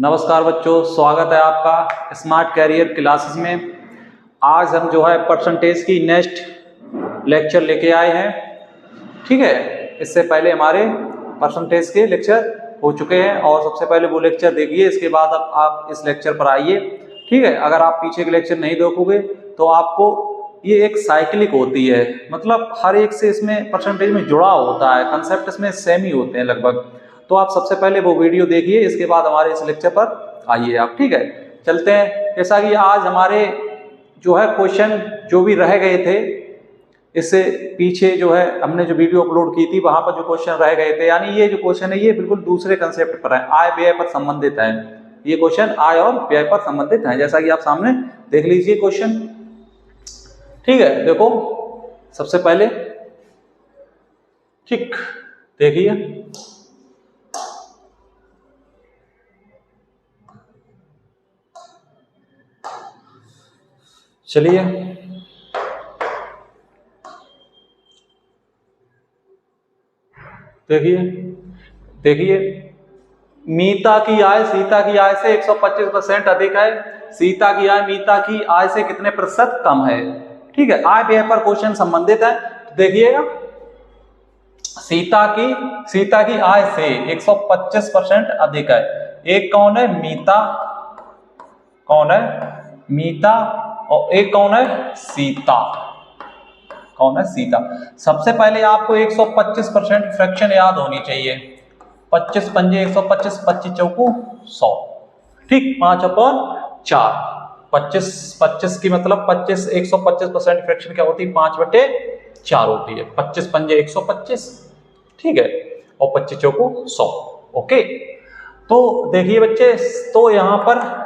नमस्कार बच्चों, स्वागत है आपका स्मार्ट कैरियर क्लासेस में। आज हम जो है परसेंटेज की नेक्स्ट लेक्चर लेके आए हैं। ठीक है, इससे पहले हमारे परसेंटेज के लेक्चर हो चुके हैं और सबसे पहले वो लेक्चर देखिए, इसके बाद अब आप इस लेक्चर पर आइए। ठीक है, अगर आप पीछे के लेक्चर नहीं देखोगे तो आपको ये एक साइक्लिक होती है, मतलब हर एक से इसमें परसेंटेज में जुड़ा होता है, कंसेप्ट इसमें सेम ही होते हैं लगभग। तो आप सबसे पहले वो वीडियो देखिए, इसके बाद हमारे इस लेक्चर पर आइए आप। ठीक है, चलते हैं। जैसा कि आज हमारे जो है क्वेश्चन जो भी रह गए थे, इससे पीछे जो है हमने जो वीडियो अपलोड की थी वहां पर जो क्वेश्चन रह गए थे, यानी ये जो क्वेश्चन है ये बिल्कुल दूसरे कंसेप्ट पर है, आय व्यय पर संबंधित है। ये क्वेश्चन आय और व्यय पर संबंधित है, जैसा कि आप सामने देख लीजिए क्वेश्चन। ठीक है, देखो सबसे पहले ठीक देखिए, चलिए देखिए मीता की आय सीता की आय से 125% अधिक है। सीता की आय मीता की आय से कितने प्रतिशत कम है। ठीक है, आय व्यय पर क्वेश्चन संबंधित है। तो देखिएगा, सीता की आय से 125% अधिक है। एक कौन है? मीता। कौन है? मीता। और एक कौन है? सीता। कौन है? सीता। सबसे पहले आपको 125% फ्रैक्शन याद होनी चाहिए। 25 पंजे 125, 25 चौकू 100। ठीक, 5/4। 25 की मतलब 25 125% फ्रैक्शन क्या होती है? 5/4 होती है। 25 पंजे 125, ठीक है, और 25 चौकू 100। ओके, तो देखिए बच्चे, तो यहां पर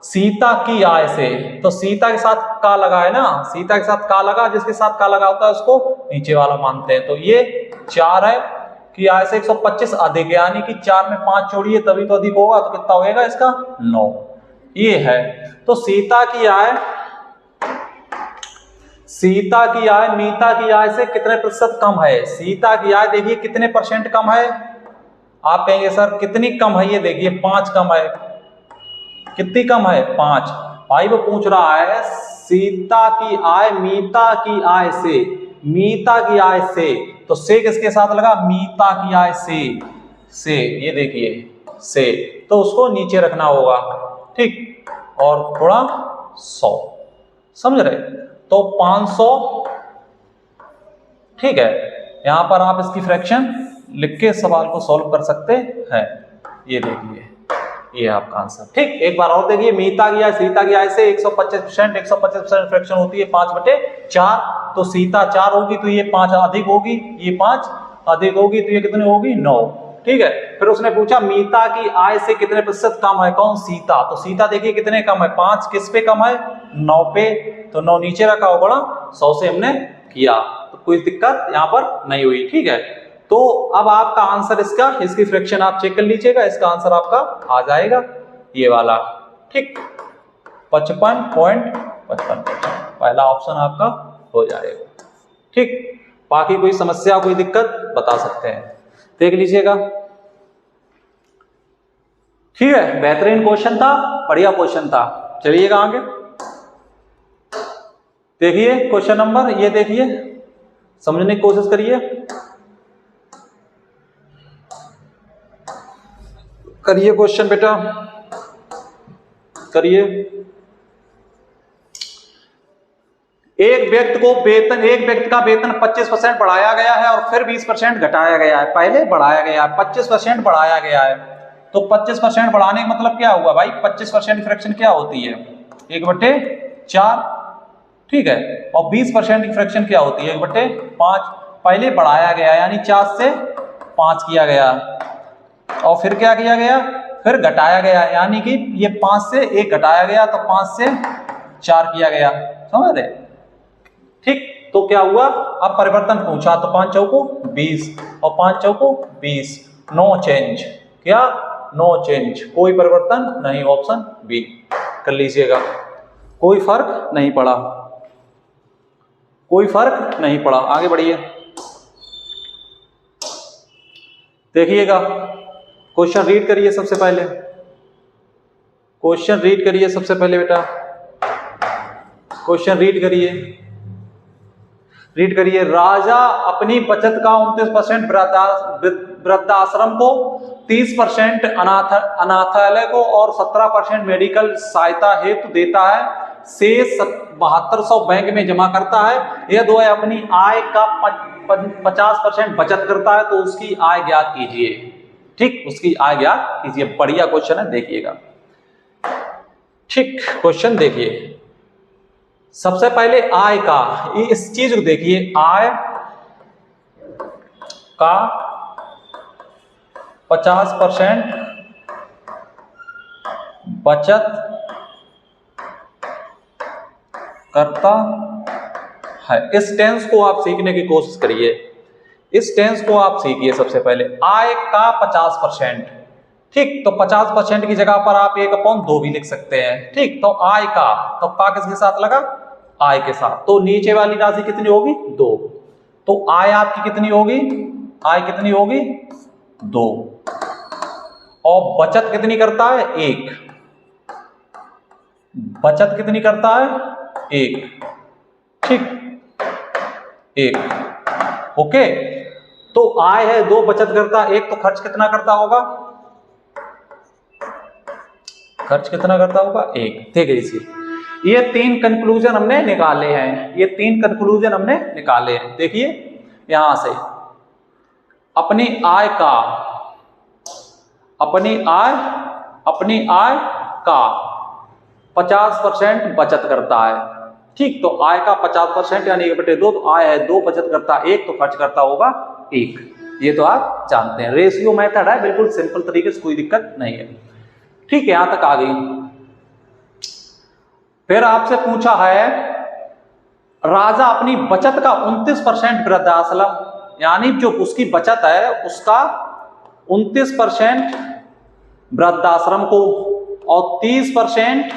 सीता की आय से, तो सीता के साथ का लगा है ना, सीता के साथ का लगा, जिसके साथ का लगा होता है उसको नीचे वाला मानते हैं। तो ये 4 है कि आय से 125 अधिक, यानी कि 4 में 5 जोड़िए तभी तो अधिक होगा। तो कितना होएगा इसका? 9। ये है। तो सीता की आय मीता की आय से कितने प्रतिशत कम है? सीता की आय देखिए कितने परसेंट कम है। आप कहेंगे सर कितनी कम है? ये देखिए 5 कम है। कितनी कम है? 5। भाई वो पूछ रहा है सीता की आय मीता की आय से, मीता की आय से, तो से किसके साथ लगा? मीता की आय से ये देखिए से, तो उसको नीचे रखना होगा। ठीक, और थोड़ा 100, समझ रहे? तो 500। ठीक है, यहां पर आप इसकी फ्रैक्शन लिख के सवाल को सॉल्व कर सकते हैं। ये देखिए, ये आपका आंसर। ठीक, एक बार और देखिए, मीता की आय सीता की आय से 125% फ्रैक्शन होती है 5/4। तो सीता 4 होगी तो ये 5 अधिक होगी, ये 5 अधिक होगी तो ये कितनी होगी? 9। ठीक है, फिर उसने पूछा मीता की आय से कितने प्रतिशत कम है? कौन? सीता। तो सीता देखिए कितने कम है? 5 किस पे कम है? 9 पे। तो 9 नीचे रखा होगा ना, 100 से हमने किया, तो कोई दिक्कत यहां पर नहीं हुई। ठीक है, तो अब आपका आंसर इसकी फ्रैक्शन आप चेक कर लीजिएगा, इसका आंसर आपका आ जाएगा ये वाला। ठीक, 55.55, पहला ऑप्शन आपका हो जाएगा। ठीक, बाकी कोई समस्या कोई दिक्कत बता सकते हैं, देख लीजिएगा। ठीक है, बेहतरीन क्वेश्चन था, बढ़िया क्वेश्चन था। चलिएगा आगे देखिए, क्वेश्चन नंबर ये देखिए, समझने की कोशिश करिए। करिए क्वेश्चन बेटा, करिए। एक व्यक्ति का वेतन 25% बढ़ाया गया है और फिर 20% घटाया गया है। पहले बढ़ाया गया है, 25% बढ़ाया गया है, तो 25% बढ़ाने का मतलब क्या हुआ भाई? 25% फ्रैक्शन क्या होती है? 1/4। ठीक है, और 20% की फ्रैक्शन क्या होती है? 1/5। पहले बढ़ाया गया यानी 4 से 5 किया गया, और फिर क्या किया गया? फिर घटाया गया, यानी कि ये 5 से 1 घटाया गया, तो 5 से 4 किया गया। समझ रहे? ठीक, तो क्या हुआ? अब परिवर्तन पूछा, तो 5 चौको 20 और 5 चौको 20। No change. क्या? नो चेंज, कोई परिवर्तन नहीं। ऑप्शन बी कर लीजिएगा, कोई फर्क नहीं पड़ा, कोई फर्क नहीं पड़ा। आगे बढ़िए, देखिएगा क्वेश्चन रीड करिए सबसे पहले। क्वेश्चन रीड करिए सबसे पहले बेटा, क्वेश्चन रीड करिए, रीड करिए। राजा अपनी बचत का 29% वृद्धाश्रम को, 30% अनाथालय को और 17% मेडिकल सहायता हेतु देता है, शेष 7200 बैंक में जमा करता है। यह दो है अपनी आय का 50% बचत करता है, तो उसकी आय ज्ञात कीजिए। ठीक, उसकी आय ज्ञात कीजिए। बढ़िया क्वेश्चन है, देखिएगा। ठीक, क्वेश्चन देखिए। सबसे पहले आय का, इस चीज को देखिए, आय का 50% बचत करता है। इस टेंस को आप सीखने की कोशिश करिए, इस टेंस को आप सीखिए। सबसे पहले आय का 50%, ठीक, तो 50% की जगह पर आप 1/2 भी लिख सकते हैं। ठीक, तो आय का, तो का किसके साथ लगा, आय के साथ, तो नीचे वाली राशि कितनी होगी, 2। तो आय आपकी कितनी होगी, आय कितनी होगी, 2। और बचत कितनी करता है, 1। बचत कितनी करता है, 1। ठीक, 1। ओके, तो आय है 2, बचत करता है 1, तो खर्च कितना करता होगा, खर्च कितना करता होगा, 1। ठीक है, इसी ये 3 कंक्लूजन हमने निकाले हैं, ये 3 कंक्लूजन हमने निकाले हैं। देखिए यहां से अपनी आय का, अपनी आय का 50% बचत करता है। ठीक, तो आय का 50% यानी 1/2, तो आय है 2, बचत करता 1, तो खर्च करता होगा 1। ये तो आप जानते हैं, रेशियो मेथड है, बिल्कुल सिंपल तरीके से, कोई दिक्कत नहीं है। ठीक है, यहां तक आ गई। फिर आपसे पूछा है, राजा अपनी बचत का 29% वृद्धाश्रम, यानी जो उसकी बचत है उसका 29% वृद्धाश्रम को और 30%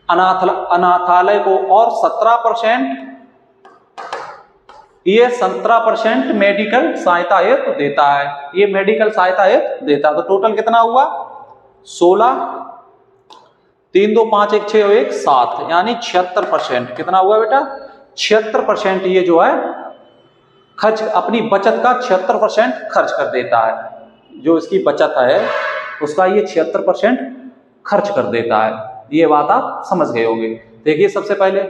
अनाथालय को और 17% मेडिकल सहायता हेतु देता है। ये मेडिकल सहायता हेतु देता है, तो टोटल कितना हुआ, 16, 3 2 5 1 6 1 7, यानी 76%। कितना हुआ बेटा, 76% ये जो है खर्च, अपनी बचत का 76% खर्च कर देता है। जो इसकी बचत है उसका ये 76% खर्च कर देता है। ये बात आप समझ गए होंगे। देखिए सबसे पहले,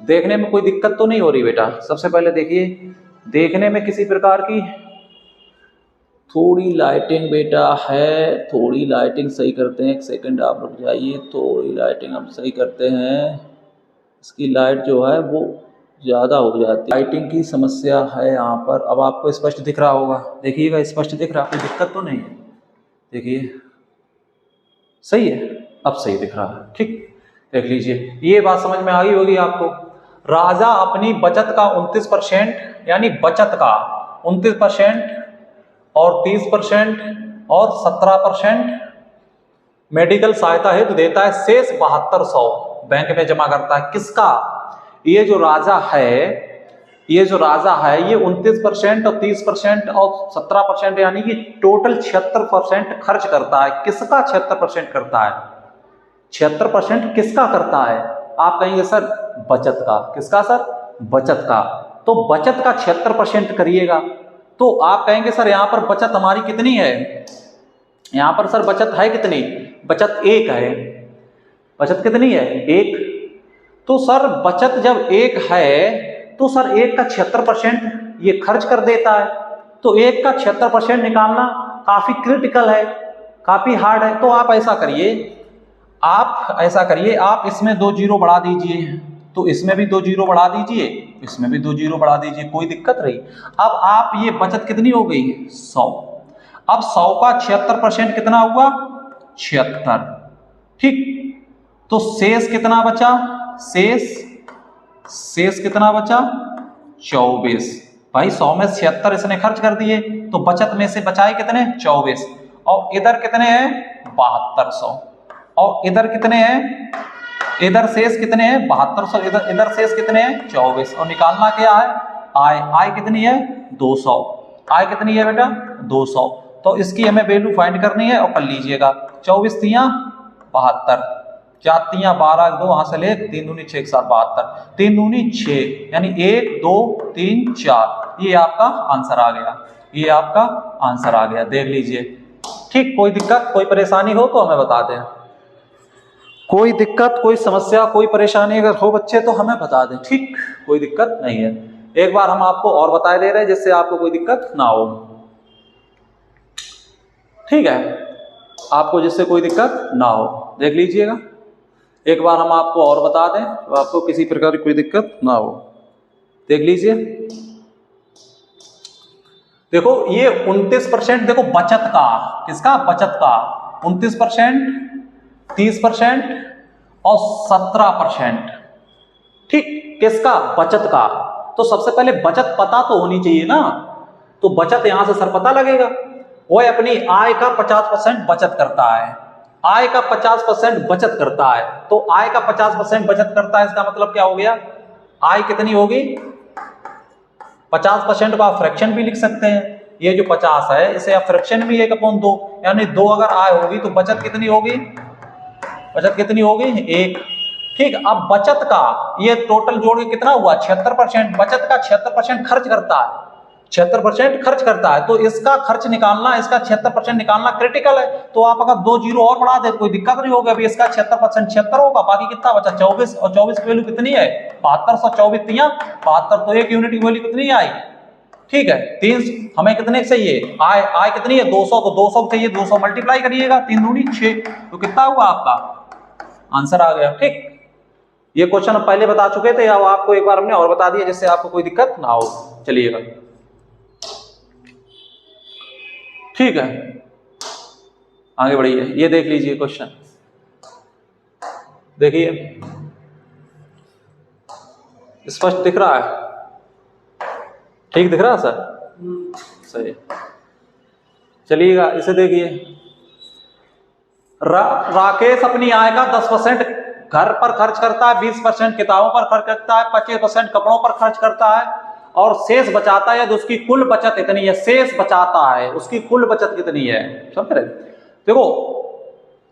देखने में कोई दिक्कत तो नहीं हो रही बेटा, सबसे पहले देखिए, देखने में किसी प्रकार की, थोड़ी लाइटिंग बेटा है, थोड़ी लाइटिंग सही करते हैं, 1 सेकंड आप रुक जाइए, थोड़ी लाइटिंग हम सही करते हैं। इसकी लाइट जो है वो ज़्यादा हो जाती है, लाइटिंग की समस्या है यहाँ पर। अब आपको स्पष्ट दिख रहा होगा, देखिएगा, स्पष्ट दिख रहा है, कोई दिक्कत तो नहीं है। देखिए सही है, अब सही दिख रहा है। ठीक, देख लीजिए, ये बात समझ में आ गई होगी आपको। राजा अपनी बचत का 29%, यानी बचत का 29% और 30% और 17% मेडिकल सहायता हेतु देता है, शेष 7200 बैंक में जमा करता है। किसका, ये जो राजा है, ये जो राजा है ये 29% और 30% और 17%, यानी कि टोटल 76% खर्च करता है। किसका 76% करता है, 76% किसका करता है, आप कहेंगे सर बचत का। किसका सर, बचत का। तो बचत का 76% करिएगा, तो आप कहेंगे सर यहाँ पर बचत हमारी कितनी है, यहाँ पर सर बचत है कितनी, बचत 1 है। बचत कितनी है, 1। तो सर बचत जब 1 है तो सर 1 का 76% ये खर्च कर देता है, तो 1 का 76% निकालना काफी क्रिटिकल है, काफी हार्ड है। तो आप ऐसा करिए, आप इसमें 2 जीरो बढ़ा दीजिए, तो इसमें भी 2 जीरो बढ़ा दीजिए, इसमें भी 2 जीरो बढ़ा दीजिए, कोई दिक्कत नहीं। अब आप ये बचत कितनी हो गई, 100। अब 100 का 76% कितना हुआ, 76। ठीक, तो शेष कितना बचा, शेष कितना बचा, 24। भाई 100 में 76 इसने खर्च कर दिए, तो बचत में से बचाए कितने, 24। और इधर कितने हैं, 7200। और इधर कितने हैं, इधर शेष कितने हैं, 7200। इधर शेष कितने हैं, 24। और निकालना क्या है, आय कितनी है, 200। आय कितनी है बेटा, 200। तो इसकी हमें वैल्यू फाइंड करनी है, और कर लीजिएगा, 24 तिया 72, 4 तियां 12, 2 हासिल 1, 3 दूनी 6 के साथ 72, 3 दूनी 6, यानी 1 2 3 4, ये आपका आंसर आ गया, ये आपका आंसर आ गया, देख लीजिए। ठीक, कोई दिक्कत कोई परेशानी हो तो हमें बता दें, कोई दिक्कत कोई समस्या कोई परेशानी अगर हो बच्चे तो हमें बता दें, ठीक, कोई दिक्कत नहीं है। एक बार हम आपको और बता दे रहे हैं जिससे आपको कोई दिक्कत ना हो, ठीक है, आपको जिससे कोई दिक्कत ना हो, देख लीजिएगा। एक बार हम आपको और बता दें तो आपको किसी प्रकार की कोई दिक्कत ना हो, देख लीजिए। देखो ये 29% देखो बचत का, किसका, बचत का 29%, 30% और 17%, ठीक, किसका, बचत का। तो सबसे पहले बचत पता तो होनी चाहिए ना, तो बचत यहां से सर पता लगेगा। वो अपनी आय का 50% बचत करता है, आय का 50% बचत करता है, तो आय का 50% बचत करता है, इसका मतलब क्या हो गया, आय कितनी होगी, 50% को आप फ्रैक्शन भी लिख सकते हैं, ये जो 50 है इसे आप फ्रैक्शन भी 1/2, यानी 2 अगर आय होगी तो बचत कितनी होगी, बचत कितनी होगी 1, ठीक। अब बचत का ये टोटल जोड़ के कितना हुआ 76%, बचत का 76% खर्च करता है, 76% खर्च करता है, तो इसका खर्च निकालना, इसका 76% निकालना क्रिटिकल है। तो आप अगर 2 जीरो और बढ़ा दे कोई दिक्कत नहीं होगी, अभी इसका 76% 76 होगा, बाकी कितना बचा 24, और 24 की वैल्यू कितनी है 7224 तियां 72, तो एक यूनिट की वैल्यू कितनी आई, ठीक है 3, हमें कितने चाहिए, आय, आय कितनी है 200, तो 200 चाहिए, 200 मल्टीप्लाई करिएगा, 3 दूनी 6, तो कितना हुआ आपका आंसर आ गया, ठीक। ये क्वेश्चन हम पहले बता चुके थे, अब आपको एक बार हमने और बता दिया जिससे आपको कोई दिक्कत ना हो, चलिएगा, ठीक है, आगे बढ़िए। ये देख लीजिए क्वेश्चन, देखिए स्पष्ट दिख रहा है, ठीक दिख रहा है सर, सही, चलिएगा इसे देखिए। राकेश अपनी आय का 10% घर पर खर्च करता है, 20% किताबों पर खर्च करता है, 25% कपड़ों पर खर्च करता है और शेष बचाता है, तो उसकी कुल बचत इतनी है, शेष बचाता है, उसकी कुल बचत कितनी है, समझ रहे। देखो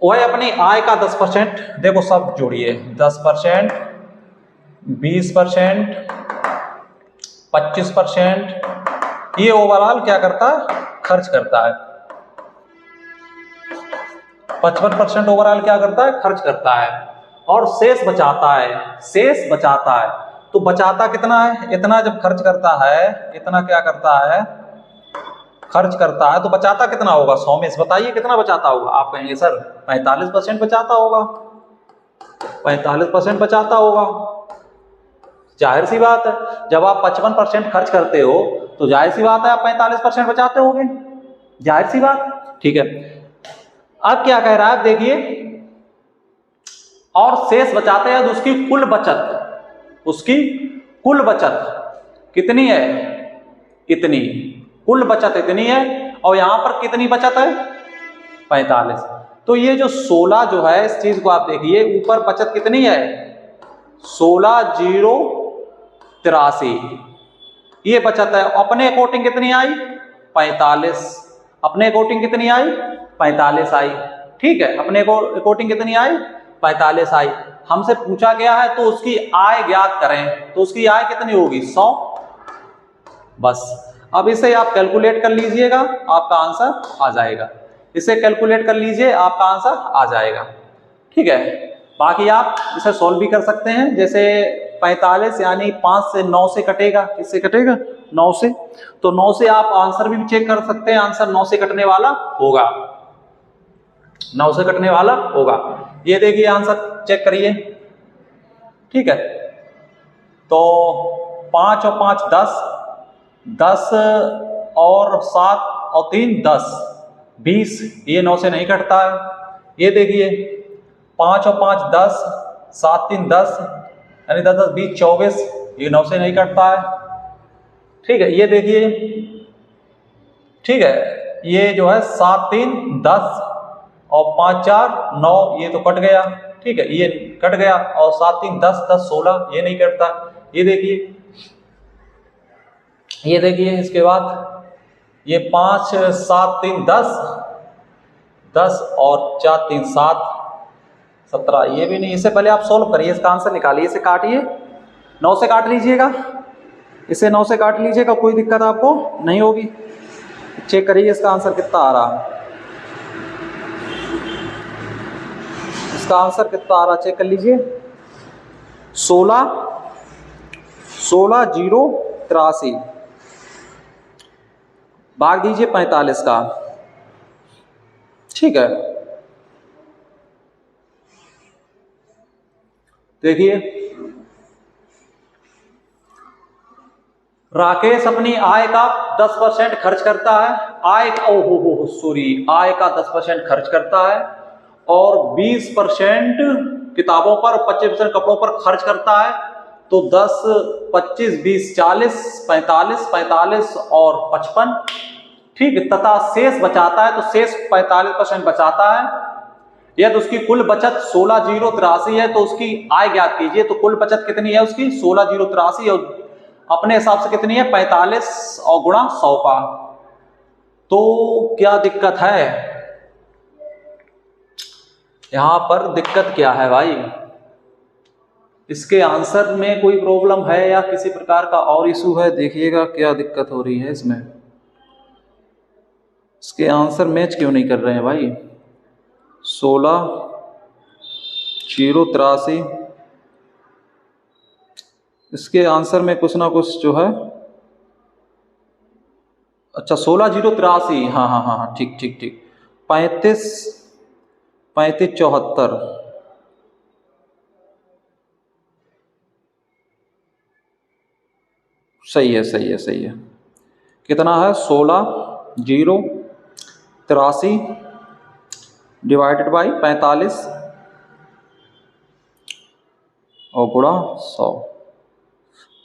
वह अपनी आय का 10%, देखो सब जोड़िए 10%, 20%, 25%, ये ओवरऑल क्या करता है, खर्च करता है, 55% ओवरऑल क्या करता है, खर्च करता है, और शेष बचाता है, शेष बचाता है, तो बचाता कितना है, इतना जब खर्च करता है, इतना क्या करता है, खर्च करता है, तो बचाता कितना होगा 100 में से, बताइए कितना बचाता होगा, आप कहेंगे सर 45% बचाता होगा, 45% बचाता होगा, जाहिर सी बात है, जब आप 55% खर्च करते हो तो जाहिर सी बात है आप 45% बचाते होगे, जाहिर सी बात, ठीक है। अब क्या कह रहा है देखिए, और शेष बचाते हैं तो उसकी कुल बचत, उसकी कुल बचत कितनी है, इतनी, कुल बचत इतनी है, और यहां पर कितनी बचत है 45, तो ये जो 16 जो है इस चीज को आप देखिए, ऊपर बचत कितनी है 16,083, ये बचत है, अपने अकॉर्डिंग कितनी आई 45, अपने अकॉर्डिंग कितनी आई 45 आई, ठीक है, अपने अकॉर्डिंग कितनी आई 45 आई, हमसे पूछा गया है तो उसकी आय ज्ञात करें, तो उसकी आय कितनी होगी 100, बस। अब इसे आप कैलकुलेट कर लीजिएगा, आपका आंसर आ जाएगा, इसे कैलकुलेट कर लीजिए, आपका आंसर आ जाएगा, ठीक है। बाकी आप इसे सॉल्व भी कर सकते हैं, जैसे 45 यानी 5 से 9 से कटेगा, किससे कटेगा 9 से, तो 9 से आप आंसर भी चेक कर सकते हैं, आंसर 9 से कटने वाला होगा, 9 से कटने वाला होगा, ये देखिए आंसर चेक करिए, ठीक है। तो 5 और 5 10, 10 और 7 और 3 10, 20, ये 9 से नहीं कटता है, ये देखिए 5 और 5 10, 7 3 10, यानी 10 10 20 24, ये 9 से नहीं कटता है, ठीक है। ये देखिए, ठीक है, ये जो है 7 3 10 और 5 4 9, ये तो कट गया, ठीक है, ये कट गया, और 7 3 10 10 16, ये नहीं कटता, ये देखिए, ये देखिए, इसके बाद ये 5 7 3 10, 10 और 4 3 7, 17, ये भी नहीं। इससे पहले आप सॉल्व करिए, इसका आंसर निकालिए। इसे काटिए, 9 से काट लीजिएगा, इसे 9 से काट लीजिएगा, कोई दिक्कत आपको नहीं होगी। चेक करिए इसका आंसर कितना आ रहा, इसका आंसर कितना आ रहा चेक कर लीजिए। 16,083 भाग दीजिए 45 का, ठीक है। देखिए राकेश अपनी आय का 10% खर्च करता है, आय का 10% खर्च करता है और 20% किताबों पर, 25% कपड़ों पर खर्च करता है। तो 10, 25, 20, 40, 45, 45 और 55, ठीक है, तथा शेष बचाता है। तो शेष 45% बचाता है। यदि उसकी कुल बचत 16,083 है तो उसकी आय ज्ञात कीजिए। तो कुल बचत कितनी है उसकी 16,083 और अपने हिसाब से कितनी है 45 और गुणा 100 का। तो क्या दिक्कत है यहां पर, दिक्कत क्या है भाई? इसके आंसर में कोई प्रॉब्लम है या किसी प्रकार का और इशू है? देखिएगा क्या दिक्कत हो रही है इसमें, इसके आंसर मैच क्यों नहीं कर रहे हैं भाई। 16,083 इसके आंसर में कुछ ना कुछ जो है, अच्छा 16,083, हाँ हाँ हाँ हाँ, ठीक ठीक ठीक, 35, 74, सही है सही है सही है। कितना है 16,083 डिवाइडेड बाई 45 और गुणा 100,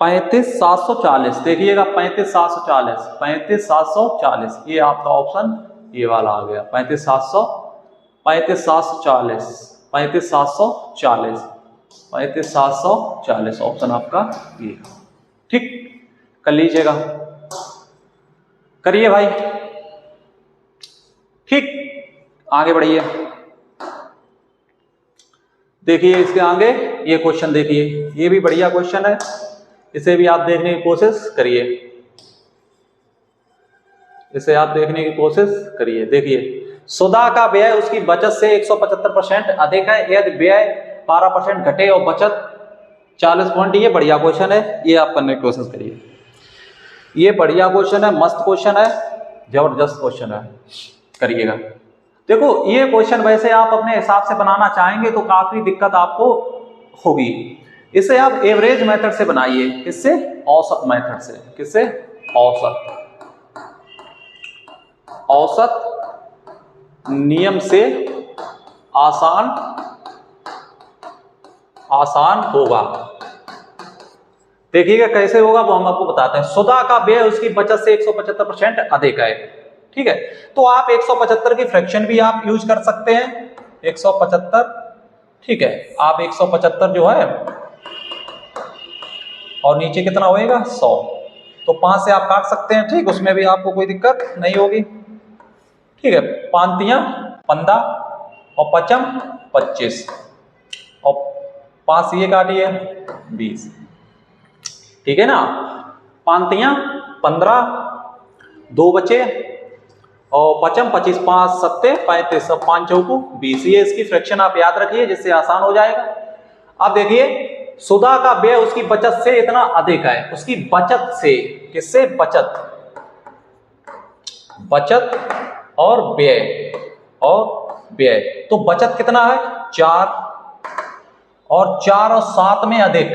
35,740। देखिएगा 35,740, 35,740, ये आपका ऑप्शन ये वाला आ गया। 35,740, 35,740 ऑप्शन आपका ये, ठीक। कर लीजिएगा, करिए भाई, ठीक, आगे बढ़िए। देखिए इसके आगे ये क्वेश्चन देखिए, ये भी बढ़िया क्वेश्चन है, इसे भी आप देखने की कोशिश करिए, इसे आप देखने की कोशिश करिए। देखिए सुधा का व्यय उसकी बचत से 175% अधिक है, यदि व्यय 12% घटे और बचत 40%। ये बढ़िया क्वेश्चन है, ये आप करने की कोशिश करिए। ये बढ़िया क्वेश्चन है, मस्त क्वेश्चन है, जबरदस्त क्वेश्चन है, करिएगा। देखो ये क्वेश्चन वैसे आप अपने हिसाब से बनाना चाहेंगे तो काफी दिक्कत आपको होगी। इसे आप एवरेज मेथड से बनाइए, किससे? औसत मेथड से। किससे? औसत नियम से आसान होगा। देखिएगा कैसे होगा वो हम आपको बताते हैं। सुधा का व्यय उसकी बचत से 175% अधिक है, ठीक है। तो आप 175 की फ्रैक्शन भी आप यूज कर सकते हैं, 175, ठीक है। आप 175 जो है और नीचे कितना होएगा 100, तो 5 से आप काट सकते हैं, ठीक, उसमें भी आपको कोई दिक्कत नहीं होगी, ठीक है। 5 तियां 15 और 5 25 और 5 ये काटिए 20, ठीक है ना। 5 तियां 15, 2 बचे और 5 25, 5 7 35, 5 चौको 20। ये इसकी फ्रैक्शन आप याद रखिए जिससे आसान हो जाएगा। अब देखिए सुधा का व्यय उसकी बचत से इतना अधिक है, उसकी बचत से, किससे? बचत और व्यय, तो बचत कितना है 4 और 7 में अधिक,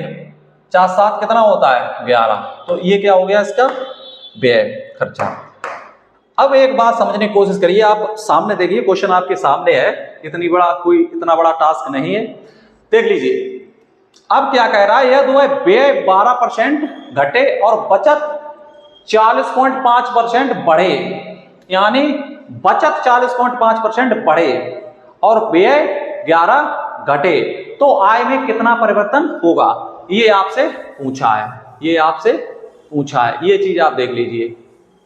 4 7 कितना होता है 11, तो ये क्या हो गया इसका व्यय, खर्चा। अब एक बात समझने की कोशिश करिए, आप सामने देखिए, क्वेश्चन आपके सामने है, इतना बड़ा टास्क नहीं है, देख लीजिए। अब क्या कह रहा है, यह दो है व्यय 12% घटे और बचत 40.5% बढ़े, यानी बचत 40.5% बढ़े और व्यय 11 घटे, तो आय में कितना परिवर्तन होगा? ये आपसे पूछा है, ये चीज आप देख लीजिए,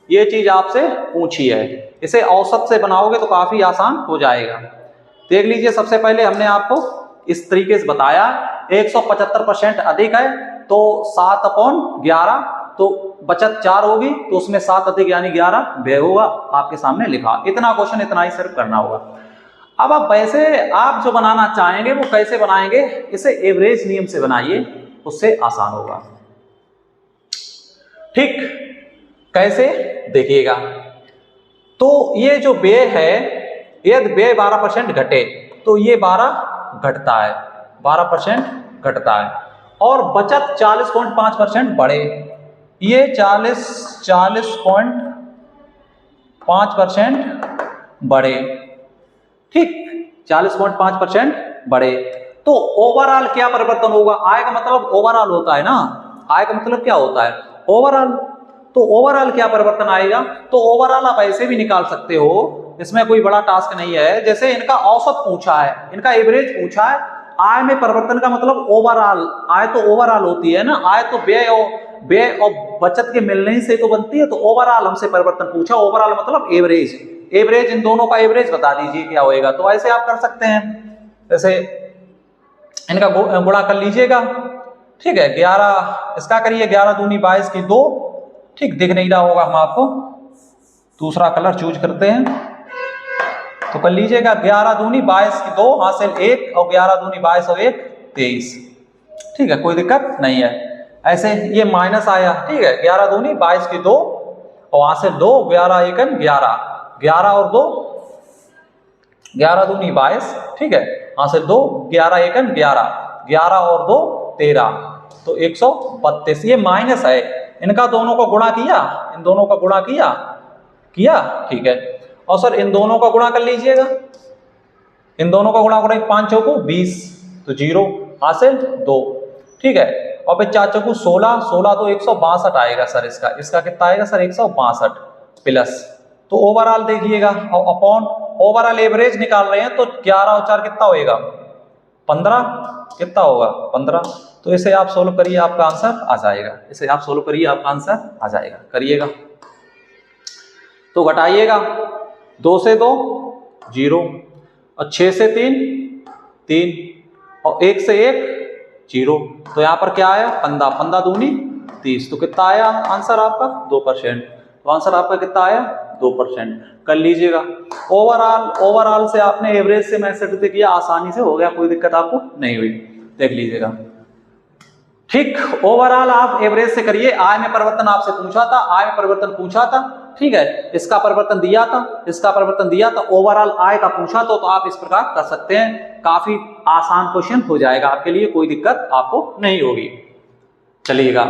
ये चीज आपसे पूछी है। इसे औसत से बनाओगे तो काफी आसान हो जाएगा। देख लीजिए, सबसे पहले हमने आपको इस तरीके से बताया। 175% अधिक है तो 7/11, तो बचत 4 होगी, तो उसमें 7 अधिक यानी 11 व्यय होगा, आपके सामने लिखा। इतना क्वेश्चन इतना ही सिर्फ करना होगा। अब आप वैसे आप जो बनाना चाहेंगे वो कैसे बनाएंगे, इसे एवरेज नियम से बनाइए, उससे आसान होगा। ठीक, कैसे देखिएगा। तो ये जो व्यय है, यदि व्यय 12% घटे तो ये 12 घटता है, 12% घटता है, और बचत 40.5% बढ़े, ये 40.5% बढ़े। ठीक, 40.5% बढ़े तो ओवरऑल क्या परिवर्तन होगा? आय का मतलब ओवरऑल होता है ना, आय का मतलब क्या होता है? ओवरऑल। तो ओवरऑल क्या परिवर्तन आएगा? तो ओवरऑल आप ऐसे भी निकाल सकते हो, इसमें कोई बड़ा टास्क नहीं है। जैसे इनका औसत पूछा है, इनका एवरेज पूछा है, आय में परिवर्तन का मतलब ओवरऑल, आय तो ओवरऑल होती है ना, आय तो व्यय और बचत के मिलने से तो बनती है, तो ओवरऑल हमसे परिवर्तन पूछा, ओवरऑल मतलब एवरेज। एवरेज, इन दोनों का एवरेज बता दीजिए क्या होएगा। तो ऐसे आप कर सकते हैं, जैसे इनका गुणा कर लीजिएगा। ठीक है, 11 इसका करिए, 11 दूनी 22 की 2। ठीक, दिख नहीं रहा होगा, हम आपको दूसरा कलर चूज करते हैं, तो कर लीजिएगा 11 दूनी 22 की 2 हासिल 1, और 11 दूनी 22 और 1 23। ठीक है, कोई दिक्कत नहीं है। ऐसे ये माइनस आया। ठीक है, 11 दूनी 22 की 2 और हासिल 2, 11 एकन 11, 11 और 2 11 दूनी 22। ठीक है, हासिल 2, 11 एकन 11, 11 और 2 13, तो 132। ये माइनस है, इनका दोनों को गुणा किया, इन दोनों का गुणा किया। ठीक है, और सर इन दोनों का गुणा कर लीजिएगा, इन दोनों का गुणा करें, 5 चौको 20, तो 0 हासिल 2। ठीक है, और फिर 4 चौको 16, 16 तो 162 आएगा सर, इसका कितना आएगा सर? 162 प्लस, तो ओवरऑल देखिएगा, और अपॉन ओवरऑल एवरेज निकाल रहे हैं, तो 11 और 4 कितना होएगा? 15, कितना होगा? 15। तो इसे आप सोल्व करिए, आपका आंसर आ जाएगा, इसे आप सोल्व करिए, आपका आंसर आ जाएगा, करिएगा। तो घटाइएगा, 2 से 2 0, और 6 से 3 3, और 1 से 1 0, तो यहाँ पर क्या आया? 15, 15 दूनी 30, तो कितना आया आंसर आपका? 2%। तो आंसर आपका कितना आया? 2%। कर लीजिएगा। ओवरऑल से आपने एवरेज से मैच सब्स्टिट्यूट किया, आसानी से हो गया, कोई दिक्कत आपको नहीं हुई, देख लीजिएगा। ठीक, ओवरऑल आप एवरेज से करिए। आय में परिवर्तन आपसे पूछा था, आय में परिवर्तन पूछा था। ठीक है, इसका परिवर्तन दिया था, इसका परिवर्तन दिया था, ओवरऑल आय का पूछा तो आप इस प्रकार कर सकते हैं। काफी आसान क्वेश्चन हो जाएगा आपके लिए, कोई दिक्कत आपको नहीं होगी। चलिएगा,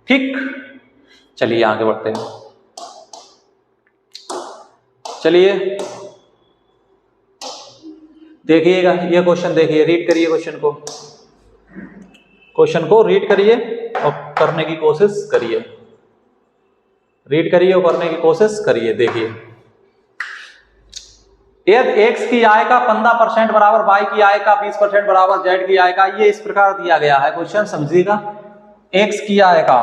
ठीक, चलिए आगे बढ़ते हैं। चलिए देखिएगा ये क्वेश्चन, देखिए, रीड करिए क्वेश्चन को रीड करिए और करने की कोशिश करिए, रीड करिए और करने की कोशिश करिए। देखिए, यदि x की आय का 15% बराबर y की आय का 20% बराबर z की आय का, ये इस प्रकार दिया गया है क्वेश्चन, समझिएगा। x की आय का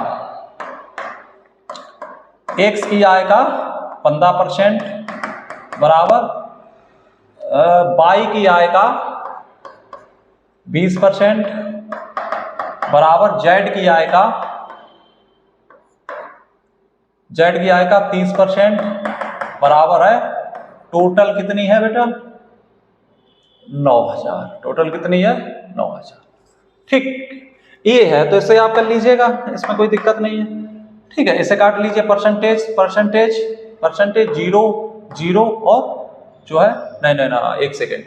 15% बराबर y की आय का 20% बराबर z की आय का 30% बराबर है, टोटल कितनी है बेटा? 9000। टोटल कितनी है? 9000। ठीक, ये है, तो इसे आप कर लीजिएगा, इसमें कोई दिक्कत नहीं है। ठीक है, इसे काट लीजिए, परसेंटेज 0 0 और जो है नहीं, एक सेकेंड,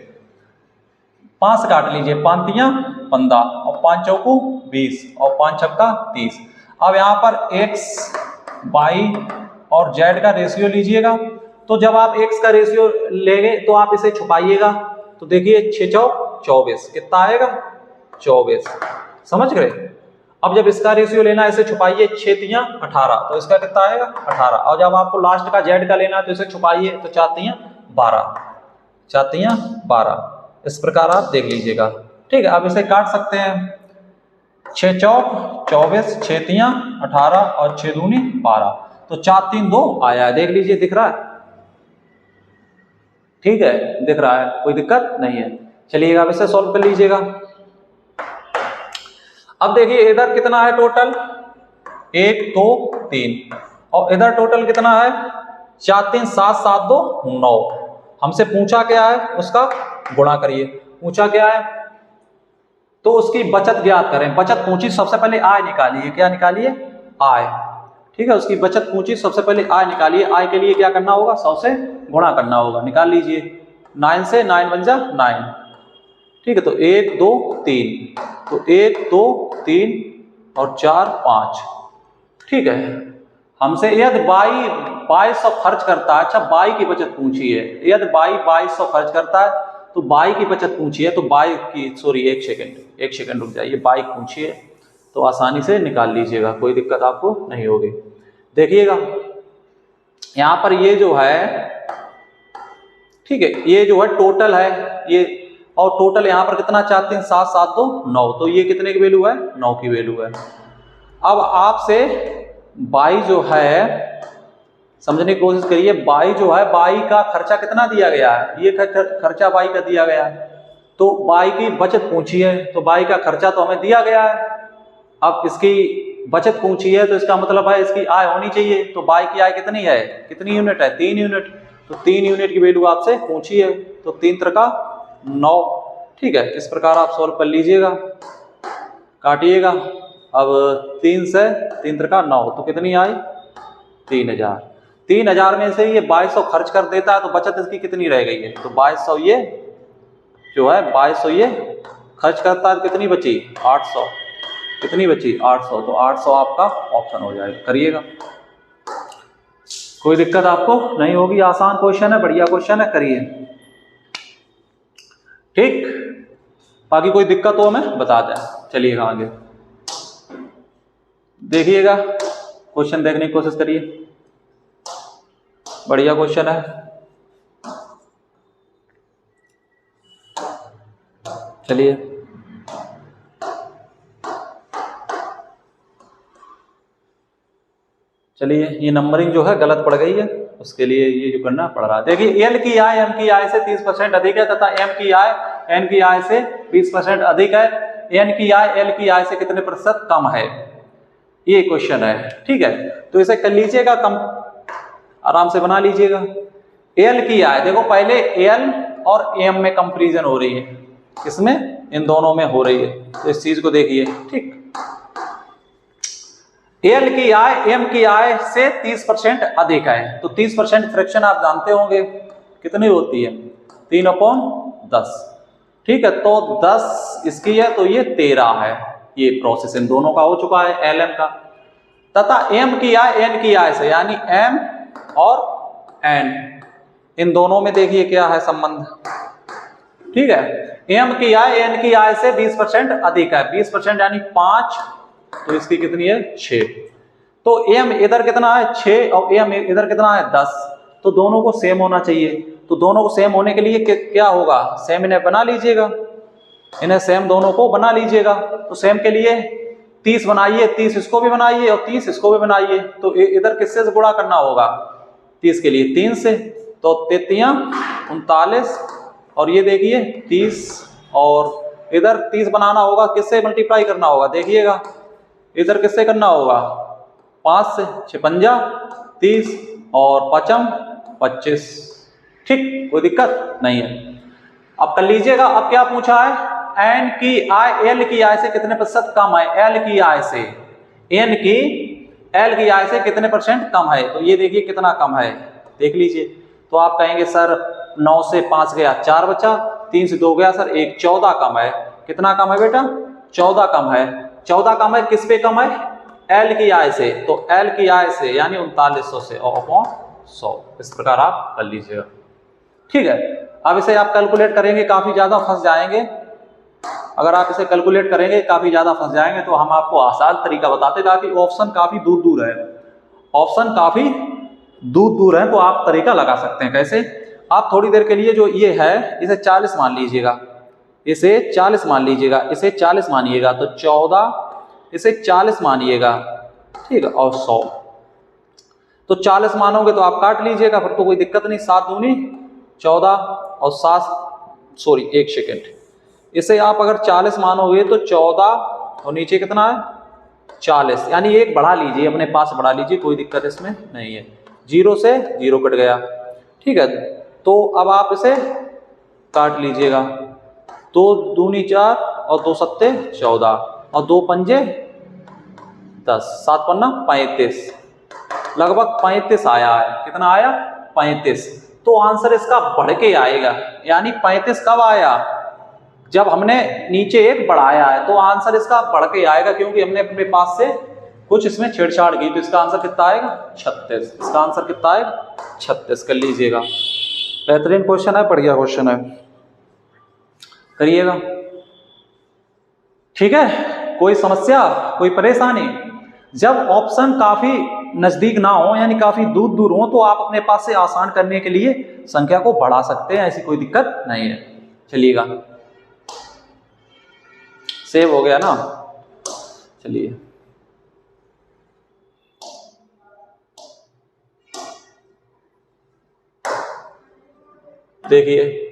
5 काट लीजिए, 5 तियां 15 और 5 चौको 20 और 5 छक्का 30। अब यहाँ पर x, y और z का रेशियो लीजिएगा। तो जब आप x का रेशियो लेंगे तो आप इसे छुपाइएगा, तो देखिए 6 चौक 24, कितना आएगा? 24, समझ गए? अब जब इसका रेशियो लेना है, इसे छुपाइए, 6 तियां 18, तो इसका कितना आएगा? 18। और जब आपको लास्ट का z का लेना है तो इसे छुपाइए, तो 4 तियां 12, 4 तियां 12, इस प्रकार आप देख लीजिएगा। ठीक है, अब इसे काट सकते हैं, 6 चौक 24, 6 तियां 18 और 6 दूनी 12, तो 4 3 2 आया है, देख लीजिए, दिख रहा है? ठीक है, दिख रहा है, कोई दिक्कत नहीं है। चलिएगा अब इसे सॉल्व कर लीजिएगा। अब देखिए इधर कितना है टोटल, 1 2 3 और इधर टोटल कितना है 4 3 7 7 2 9। हमसे पूछा क्या है, उसका गुणा करिए। पूछा क्या है तो उसकी बचत ज्ञात करें। बचत पूछी, सबसे पहले आय निकालिए। क्या निकालिए? आय। ठीक है, उसकी बचत पूछी, सबसे पहले आय निकालिए। आय के लिए क्या करना होगा, 100 से गुणा करना होगा। निकाल लीजिए, 9 से 9 बन जा 9। ठीक है, तो 1 2 3, तो 1 2 3 और 4 5। ठीक है, हमसे यदि बाई 2200 खर्च करता है, अच्छा बाई की बचत पूछी है, यदि बाई 2200 खर्च करता है तो बाई की बचत पूछी है, तो बाई की सॉरी एक सेकंड रुक जाइए, बाई पूछी है तो आसानी से निकाल लीजिएगा, कोई दिक्कत आपको नहीं होगी। देखिएगा यहाँ पर ये जो है, ठीक है, ये जो है टोटल है ये, और टोटल यहाँ पर कितना 4 3 7 7 2 9, तो ये कितने की वैल्यू है, 9 की वैल्यू है। अब आपसे बाई जो है समझने की कोशिश करिए, बाई जो है, बाई का खर्चा कितना दिया गया है, ये खर्चा बाई का दिया गया है, तो बाई की बचत पूछी है, तो बाई का खर्चा तो हमें दिया गया है। अब इसकी बचत पूछी है तो इसका मतलब है इसकी आय होनी चाहिए, तो बाई की आय कितनी है, कितनी यूनिट है, 3 यूनिट, तो 3 यूनिट की वैल्यू आपसे पूछी है, तो 3 त्रिका 9। ठीक है, इस प्रकार आप सॉल्व कर लीजिएगा, काटिएगा। अब 3 से 3 त्रिका 9, तो कितनी आई 3000। 3000 में से ये 2200 खर्च कर देता है, तो बचत इसकी कितनी रह गई है, तो 2200 ये जो है 2200 ये खर्च करता है, कितनी बची 800, कितनी बची 800, तो 800 आपका ऑप्शन हो जाएगा। करिएगा, कोई दिक्कत आपको नहीं होगी, आसान क्वेश्चन है, बढ़िया क्वेश्चन है, करिए। ठीक, बाकी कोई दिक्कत हो हमें बता दें। चलिएगा आगे देखिएगा, क्वेश्चन देखने की कोशिश करिए, बढ़िया क्वेश्चन है। चलिए ये नंबरिंग जो है गलत पड़ गई है, उसके लिए ये जो करना पड़ रहा है। देखिए एल की आय एम की आय से 30% अधिक है तथा एम की आय एन की आय से 20% अधिक है। एन की आय एल की आय से कितने प्रतिशत कम है, ये क्वेश्चन है। ठीक है, तो इसे कर लीजिएगा, कम आराम से बना लीजिएगा। एल की आय, देखो पहले एल और एम में कंपैरिजन हो रही है, इसमें इन दोनों में हो रही है, तो इस चीज को देखिए। ठीक, एल की आय एम की आय से 30% अधिक है, तो 30% फ्रैक्शन आप जानते होंगे कितनी होती है, 3/10। ठीक है, तो 10 इसकी है तो ये 13 है। ये प्रोसेस इन दोनों का हो चुका है, एल एम का। तथा एम की आय एन की आय से, यानी एम और एन, इन दोनों में देखिए क्या है संबंध। ठीक है, एम की आय एन की आय से 20% अधिक है, 20% यानी 5, तो इसकी कितनी है 6। तो एम इधर कितना है 6 और एम इधर कितना है 10, तो दोनों को सेम होना चाहिए। तो दोनों को सेम होने के लिए क्या होगा, सेम इन्हें बना लीजिएगा, इन्हें सेम दोनों को बना लीजिएगा। तो सेम के लिए 30 बनाइए, 30 इसको भी बनाइए और 30 इसको भी बनाइए। तो इधर किससे से गुणा करना होगा, 30 के लिए 3 से, तो 33 39, और ये देखिए 30, और इधर 30 बनाना होगा, किससे मल्टीप्लाई करना होगा, देखिएगा इधर किससे करना होगा, 5 से, 56 30 और 5 25। ठीक, कोई दिक्कत नहीं है। अब कर लीजिएगा। अब क्या पूछा है, एन की आय एल की आय से कितने प्रतिशत कम है, एल की आय से एन की एल की आय से कितने % कम है, तो ये देखिए कितना कम है, देख लीजिए। तो आप कहेंगे सर 9 से 5 गया 4 बचा, 3 से 2 गया सर 1, 14 कम है। कितना कम है बेटा, 14 कम है। 14 कम है, किस पे कम है, एल की आय से, तो एल की आय से यानी 3900 से, और अपॉन 100। इस प्रकार आप कर लीजिएगा। ठीक है, अब इसे आप कैलकुलेट करेंगे, काफी ज्यादा फंस जाएंगे। अगर आप इसे कैलकुलेट करेंगे काफी ज्यादा फंस जाएंगे, तो हम आपको आसान तरीका बताते, ताकि ऑप्शन काफी दूर दूर है, ऑप्शन काफी दूर दूर है, तो आप तरीका लगा सकते हैं। कैसे, आप थोड़ी देर के लिए जो ये है इसे 40 मान लीजिएगा, इसे 40 मान लीजिएगा, इसे 40 मानिएगा, तो 14, इसे 40 मानिएगा। ठीक है, और 100, तो 40 मानोगे तो आप काट लीजिएगा, फिर तो कोई दिक्कत नहीं। 7 दूनी 14 और 7, सॉरी 1 सेकेंड, इसे आप अगर 40 मानोगे तो 14 और नीचे कितना है 40, यानी एक बढ़ा लीजिए, अपने पास बढ़ा लीजिए, कोई दिक्कत इसमें नहीं है। 0 से 0 कट गया, ठीक है। तो अब आप इसे काट लीजिएगा, 2 दूनी 4 और 2 सत्ते 14 और 2 पंजे 10, 7 पन्ना 35, लगभग 35 आया है। कितना आया 35। तो आंसर इसका बढ़ के आएगा, यानी 35 कब आया जब हमने नीचे एक बढ़ाया है, तो आंसर इसका बढ़ के आएगा क्योंकि हमने अपने पास से कुछ इसमें छेड़छाड़ की। तो इसका आंसर कितना आएगा 36। इसका आंसर कितना आएगा 36 कर लीजिएगा। बेहतरीन क्वेश्चन है, बढ़िया क्वेश्चन है, करिएगा। ठीक है, कोई समस्या कोई परेशानी? जब ऑप्शन काफी नजदीक ना हो यानी काफी दूर दूर हो तो आप अपने पास से आसान करने के लिए संख्या को बढ़ा सकते हैं, ऐसी कोई दिक्कत नहीं है। चलिएगा, सेव हो गया ना, चलिए देखिए,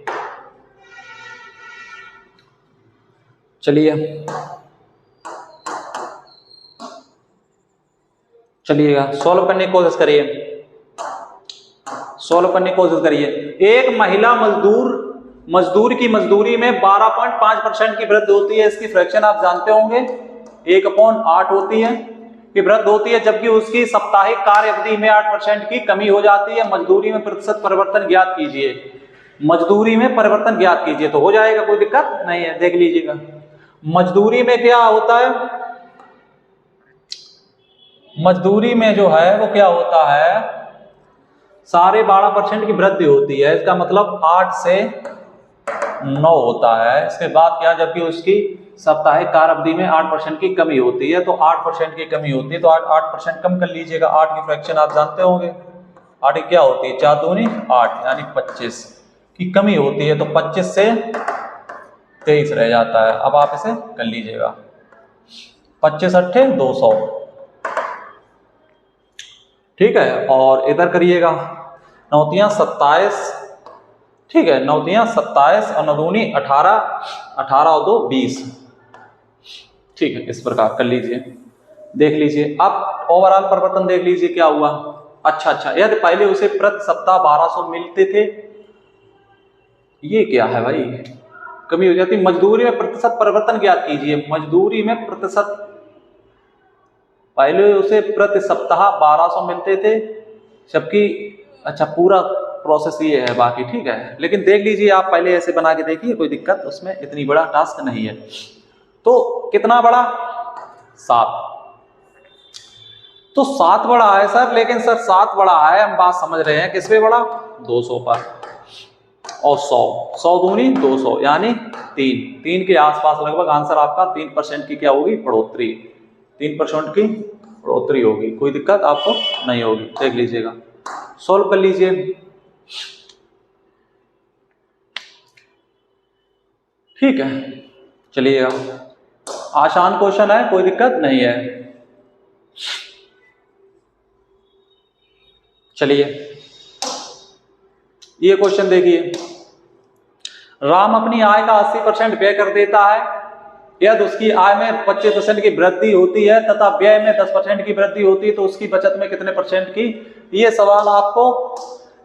चलिएगा सॉल्व करने की कोशिश करिए, सॉल्व करने की कोशिश करिए। एक महिला मजदूर की मजदूरी में 12.5% की वृद्धि होती है, इसकी फ्रैक्शन आप जानते होंगे 1/8 होती है कि वृद्धि होती है, जबकि उसकी साप्ताहिक कार्य अवधि में 8% की कमी हो जाती है। मजदूरी में प्रतिशत परिवर्तन ज्ञात कीजिए, मजदूरी में परिवर्तन ज्ञात कीजिए। तो हो जाएगा, कोई दिक्कत नहीं है, देख लीजिएगा। मजदूरी में क्या होता है, मजदूरी में जो है वो क्या होता है, 12.5% की वृद्धि होती है, इसका मतलब 8 से 9 होता है। इसके बाद क्या, जबकि उसकी साप्ताहिक कार्य अवधि में 8% की कमी होती है, तो 8% की कमी होती है, तो 8% कम कर लीजिएगा। 8 की फ्रैक्शन आप जानते होंगे, 8 की क्या होती है 4 दूनी 8, यानी 25 की कमी होती है, तो 25 से 23 रह जाता है। अब आप इसे कर लीजिएगा, 25 अट्ठे 200, ठीक है। और इधर करिएगा 9 27, ठीक है, 9 27 और 9 दूनी 18, 18 और 2 20, ठीक है। इस प्रकार कर लीजिए, देख लीजिए। अब ओवरऑल परिवर्तन देख लीजिए क्या हुआ। अच्छा, यदि पहले उसे प्रति सप्ताह 1200 मिलते थे, ये क्या है भाई, कमी हो जाती। मजदूरी में प्रतिशत परिवर्तन ज्ञात कीजिए, मजदूरी में प्रतिशत, पहले उसे प्रति सप्ताह 1200 मिलते थे, जबकि अच्छा पूरा प्रोसेस ये है, बाकी ठीक है, लेकिन देख लीजिए आप पहले ऐसे बना के देखिए, कोई दिक्कत उसमें इतनी बड़ा टास्क नहीं है। तो कितना बड़ा 7, तो 7 बड़ा है सर, लेकिन सर 7 बड़ा है, हम बात समझ रहे हैं किस पे बड़ा, 200 पर, और 100 दूनी 200 यानी 3 के आसपास लगभग आंसर आपका 3% की क्या होगी बढ़ोतरी, 3% की बढ़ोतरी होगी, कोई दिक्कत आपको नहीं होगी। देख लीजिएगा, सॉल्व कर लीजिए। ठीक है, चलिएगा, आसान क्वेश्चन है, कोई दिक्कत नहीं है। चलिए ये क्वेश्चन देखिए, राम अपनी आय का 80% व्यय कर देता है, यदि उसकी आय में 25% की वृद्धि होती है तथा व्यय में 10% की वृद्धि होती है, तो उसकी बचत में कितने % की, ये सवाल आपको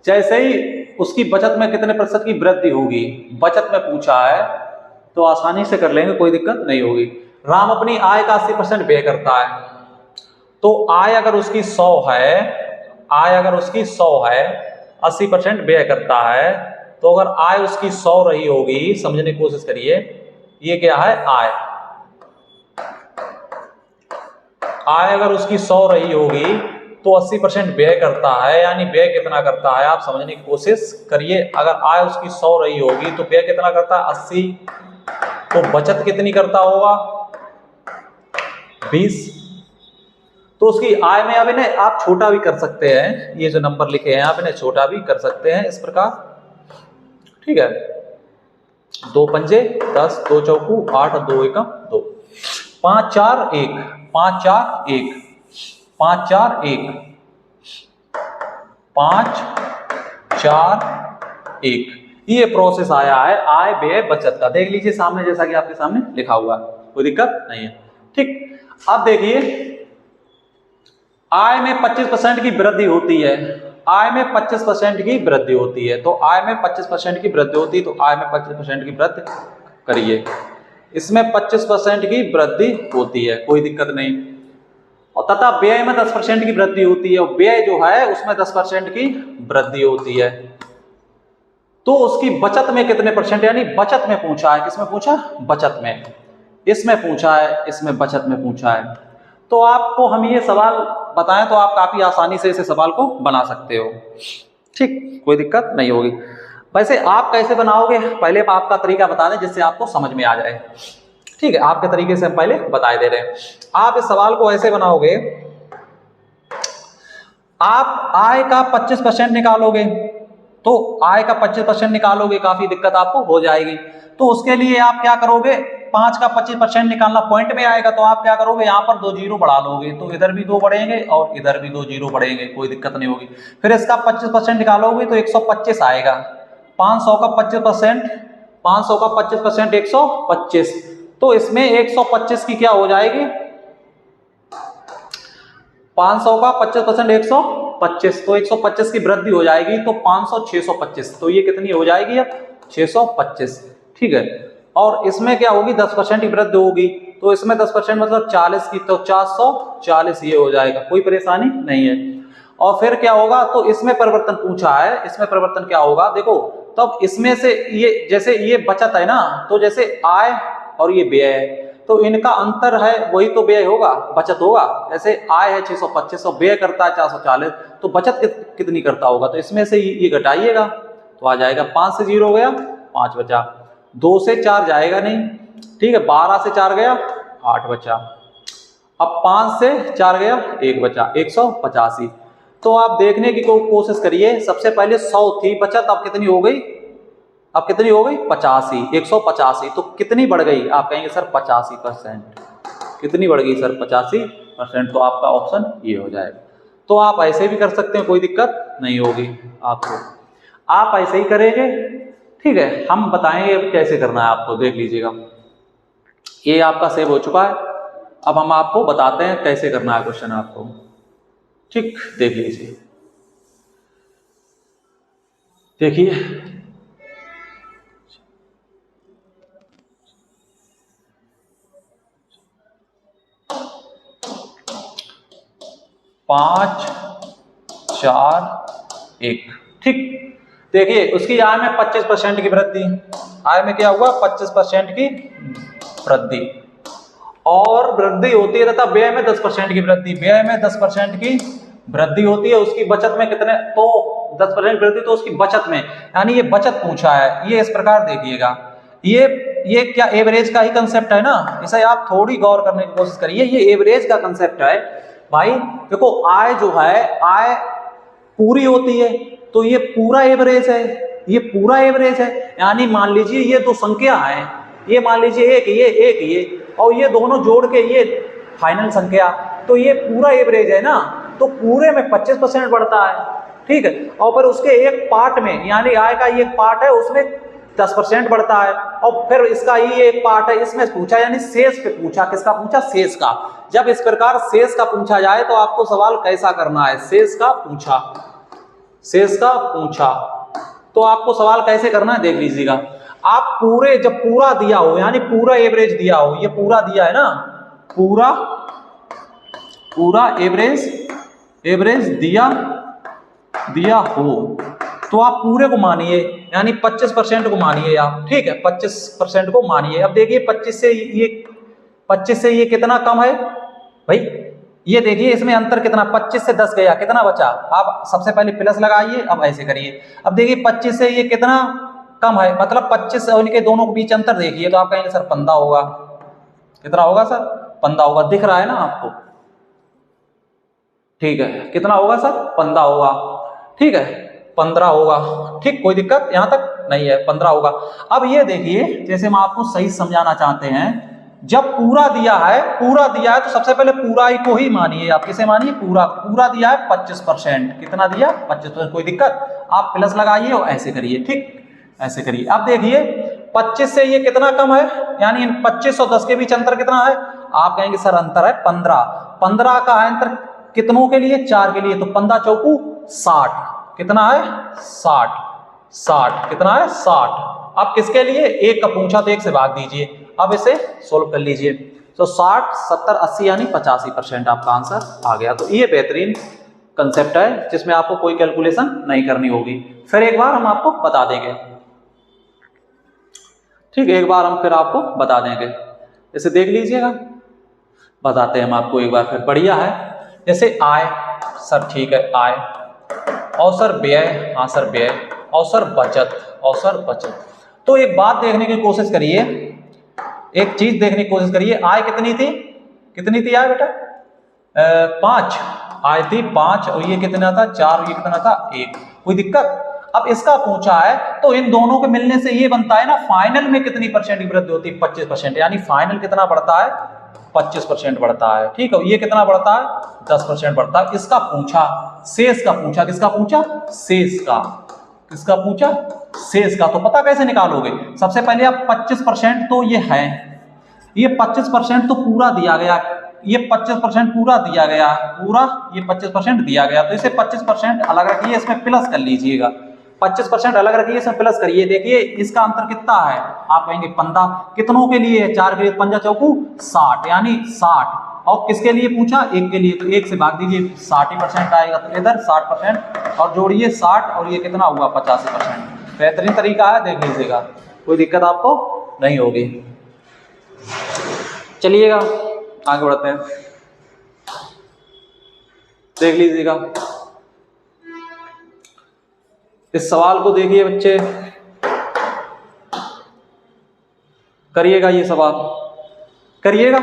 जैसे ही उसकी बचत में कितने प्रतिशत की वृद्धि होगी बचत में पूछा है, तो आसानी से कर लेंगे, कोई दिक्कत नहीं होगी। राम अपनी आय का 80% व्यय करता है, तो आय अगर उसकी 100 है, आय अगर उसकी 100 है, 80% व्यय करता है, तो अगर आय उसकी 100 रही होगी, समझने की कोशिश करिए, ये क्या है आय, आय अगर उसकी 100 रही होगी तो 80% व्यय करता है, यानी व्यय कितना करता है आप समझने की कोशिश करिए। अगर आय उसकी 100 रही होगी तो व्यय कितना करता है 80, तो बचत कितनी करता होगा 20। तो उसकी आय में अब इन्हें आप छोटा भी कर सकते हैं, ये जो नंबर लिखे हैं आप इन्हें छोटा भी कर सकते हैं इस प्रकार, ठीक है। 2 पंजे 10, 2 चौकू 8, 2 एकम 2, 5 4 1, 5 4 1, 5 4 1, 5 4 1, ये प्रोसेस आया है आय व्यय बचत का, देख लीजिए सामने जैसा कि आपके सामने लिखा हुआ है, कोई दिक्कत नहीं है। ठीक, अब देखिए आय में 25% की वृद्धि होती है, आय में 25% की वृद्धि होती है, तो आय में 25% की वृद्धि होती है, तो आय में 25% की वृद्धि करिए, इसमें 25% की वृद्धि होती है, कोई दिक्कत नहीं। और तथा व्यय में 10% की वृद्धि होती है, और व्यय जो है उसमें 10% की वृद्धि होती है, तो उसकी बचत में कितने परसेंट, यानी बचत में पूछा है, किसमें पूछा, बचत में, इसमें पूछा है, इसमें बचत में पूछा है। तो आपको हम ये सवाल बताएं तो आप काफी आसानी से इसे सवाल को बना सकते हो। ठीक, कोई दिक्कत नहीं होगी। वैसे आप कैसे बनाओगे, पहले आपका तरीका बता दें जिससे आपको समझ में आ जाए। ठीक है, आपके तरीके से हम पहले बताए दे रहे हैं। आप इस सवाल को ऐसे बनाओगे, आप आय का 25% निकालोगे, तो आय का 25% निकालोगे, काफी दिक्कत आपको हो जाएगी। तो उसके लिए आप क्या करोगे, 5 का 25% निकालना पॉइंट में आएगा, तो आप क्या करोगे, यहाँ पर 2 जीरो बढ़ा लोगे, तो इधर भी 2 बढ़ेंगे और इधर भी 2 जीरो बढ़ेंगे, कोई दिक्कत नहीं होगी। फिर इसका 25% निकालोगे तो 125 आएगा, 500 का 25%, 500 का 25% 125, तो इसमें 125 की क्या हो जाएगी, 500 का 25% 125, तो 125 की वृद्धि हो जाएगी, तो 500 625, तो ये कितनी हो जाएगी अब 625। ठीक है, और इसमें क्या होगी 10% की वृद्धि होगी, तो इसमें 10% मतलब 40 की, तो 440 ये हो जाएगा, कोई परेशानी नहीं है। और फिर क्या होगा, तो इसमें परिवर्तन पूछा है, इसमें परिवर्तन क्या होगा देखो, तब इसमें से ये जैसे ये बचत है ना, तो जैसे आय और ये व्यय है, तो इनका अंतर है वही तो व्यय होगा, बचत होगा। जैसे आय है 625 और व्यय करता है 440, तो बचत कितनी करता होगा, तो इसमें से ये घटाइएगा, तो आ जाएगा 5 से 0 गया 5 बचा, 2 से 4 जाएगा नहीं, ठीक है, 12 से 4 गया 8 बचा, अब 5 से 4 गया 1 बचा, 185। तो आप देखने की कोशिश करिए, सबसे पहले 100 थी बचत, अब कितनी हो गई, अब कितनी हो गई 85, 185, तो कितनी बढ़ गई, आप कहेंगे सर 85%, कितनी बढ़ गई सर 85%, तो आपका ऑप्शन ये हो जाएगा। तो आप ऐसे भी कर सकते हैं, कोई दिक्कत नहीं होगी आपको, आप ऐसे ही करेंगे। ठीक है, हम बताएंगे अब कैसे करना है आपको, देख लीजिएगा, ये आपका सेव हो चुका है, अब हम आपको बताते हैं कैसे करना है क्वेश्चन आपको। ठीक, देख लीजिए, देखिए 5 4 1। ठीक, देखिए उसकी आय में 25% की वृद्धि, आय में क्या हुआ 25% की वृद्धि, और वृद्धि होती है तथा व्यय में 10% की वृद्धि, व्यय में 10% की वृद्धि होती है, उसकी बचत में कितने, तो 10% वृद्धि तो उसकी बचत में, यानी ये बचत पूछा है। ये इस प्रकार देखिएगा, ये क्या एवरेज का ही कंसेप्ट है ना, इसे आप थोड़ी गौर करने की कोशिश करिए, ये एवरेज का कंसेप्ट है भाई। देखो आय जो है, आय पूरी होती है, तो ये पूरा एवरेज है, ये पूरा एवरेज है, यानी मान लीजिए ये दो संख्या है, ये मान लीजिए एक ये और ये दोनों जोड़ के ये फाइनल संख्या, तो ये पूरा एवरेज है ना, तो पूरे में 25% बढ़ता है। ठीक है, और फिर उसके एक पार्ट में, यानी आय का ये पार्ट है उसमें 10% बढ़ता है, और फिर इसका ये एक पार्ट है इसमें पूछा, यानी शेष पे पूछा, किसका पूछा, शेष का। जब इस प्रकार शेष का पूछा जाए तो आपको सवाल कैसा करना है, शेष का पूछा, शेष का पूछा, तो आपको सवाल कैसे करना है देख लीजिएगा। आप पूरे, जब पूरा दिया हो, यानी पूरा एवरेज दिया हो, ये पूरा दिया है ना, पूरा एवरेज दिया हो, तो आप पूरे को मानिए, यानी 25% को मानिए आप। ठीक है, 25% को मानिए। अब देखिए 25 से ये कितना कम है भाई, ये देखिए इसमें अंतर कितना, 25 से 10 गया, कितना बचा, आप सबसे पहले प्लस लगाइए, अब ऐसे करिए। अब देखिए 25 से ये कितना कम है, मतलब 25 और इनके दोनों के बीच अंतर देखिए, तो आप कहेंगे सर 15 होगा, कितना होगा सर 15 होगा, दिख रहा है ना आपको। ठीक है, कितना होगा सर 15 होगा। ठीक है, 15 होगा। ठीक, कोई दिक्कत यहां तक नहीं है, 15 होगा। अब ये देखिए, जैसे हम आपको सही समझाना चाहते हैं, जब पूरा दिया है तो सबसे पहले पूरा ही को ही मानिए आप, किसे मानिए, पूरा दिया है 25%, कितना दिया 25%, कोई दिक्कत, आप प्लस लगाइए और ऐसे करिए। ठीक, ऐसे करिए। अब देखिए 25 से ये कितना कम है, यानी 25 और 10 के बीच अंतर कितना है? आप कहेंगे सर अंतर है 15। 15 का है अंतर कितनों के लिए? 4 के लिए। तो 15 चौकू 60, कितना है? 60। 60 कितना है? 60। अब किसके लिए? एक का पूछा तो एक से भाग दीजिए। अब इसे सोल्व कर लीजिए। तो 60, 70, 80 यानी 85% आपका आंसर आ गया। तो ये बेहतरीन कंसेप्ट है जिसमें आपको कोई कैलकुलेशन नहीं करनी होगी। फिर एक बार हम आपको बता देंगे, ठीक है, एक बार हम फिर आपको बता देंगे, इसे देख लीजिएगा, बताते हैं हम आपको एक बार फिर। बढ़िया है। जैसे आय, सर ठीक है आय, और सर व्यय, हाँ सर व्यय, और सर बचत, और सर बचत। तो एक बात देखने की कोशिश करिए, एक चीज देखने की कोशिश करिए। आय कितनी थी? कितनी थी आय बेटा? 5 आय थी, 5, और ये कितना था? 4, और ये कितना था? 1। कोई दिक्कत? अब इसका पूछा है तो इन दोनों के मिलने से ये बनता है ना, फाइनल में कितनी परसेंट की वृद्धि होती है? 25%, यानी फाइनल कितना बढ़ता है? 25% बढ़ता है। ठीक है, ये कितना बढ़ता है? 10% बढ़ता है। इसका पूछा, शेष का पूछा, किसका पूछा? शेष का। किसका पूछा? शेष का। तो पता कैसे निकालोगे? सबसे पहले आप 25% तो ये है, ये 25% तो पूरा दिया गया, ये 25% पूरा दिया गया, पूरा ये 25% दिया गया, तो इसे 25% अलग रखिए, इसमें प्लस कर लीजिएगा। 25% अलग रखिए, इसमें प्लस करिए। देखिए इसका अंतर कितना है? आप कहेंगे 15, कितनों के लिए? 4 के लिए। 5 चौकू 60, यानी 60। और किसके लिए पूछा? 1 के लिए, तो 1 से भाग दीजिए, 60% आएगा, तो इधर 60% और जोड़िए 60, और ये कितना हुआ? 85%। बेहतरीन तरीका है, देख लीजिएगा, कोई दिक्कत आपको नहीं होगी। चलिएगा आगे बढ़ते हैं, देख लीजिएगा इस सवाल को। देखिए बच्चे, करिएगा ये सवाल, करिएगा।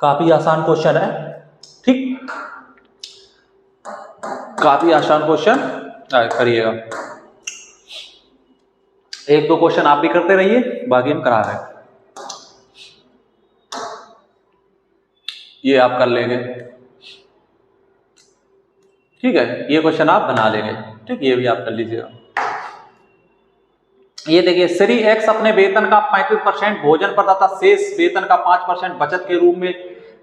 काफी आसान क्वेश्चन है, ठीक, काफी आसान क्वेश्चन करिएगा। एक दो क्वेश्चन आप भी करते रहिए, बाकी हम करा रहे हैं। ये आप कर लेंगे, ठीक है, ये क्वेश्चन आप बना लेंगे, ठीक, ये भी आप कर लीजिएगा। ये देखिए, श्री एक्स अपने वेतन का 35% भोजन पर तथा शेष वेतन का 5% बचत के रूप में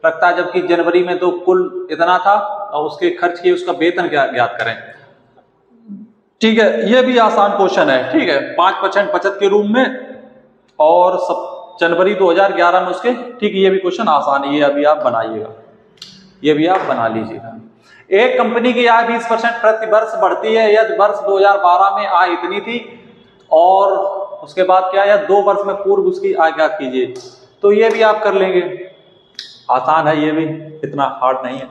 रखता है, जबकि जनवरी में तो कुल इतना था और उसके खर्च किए, उसका वेतन क्या ज्ञात करें। ठीक है, ये भी आसान क्वेश्चन है, ठीक है, 5% बचत के रूप में, और जनवरी 2011 में उसके, ठीक, ये भी क्वेश्चन आसान है, ये अभी आप बनाइएगा, ये भी आप बना लीजिएगा। एक कंपनी की आय 20% प्रति वर्ष बढ़ती है यदि वर्ष 2012 में आय इतनी थी, और उसके बाद क्या है, 2 वर्ष में पूर्व उसकी आय ज्ञात कीजिए। तो ये भी आप कर लेंगे, आसान है, ये भी इतना हार्ड नहीं है,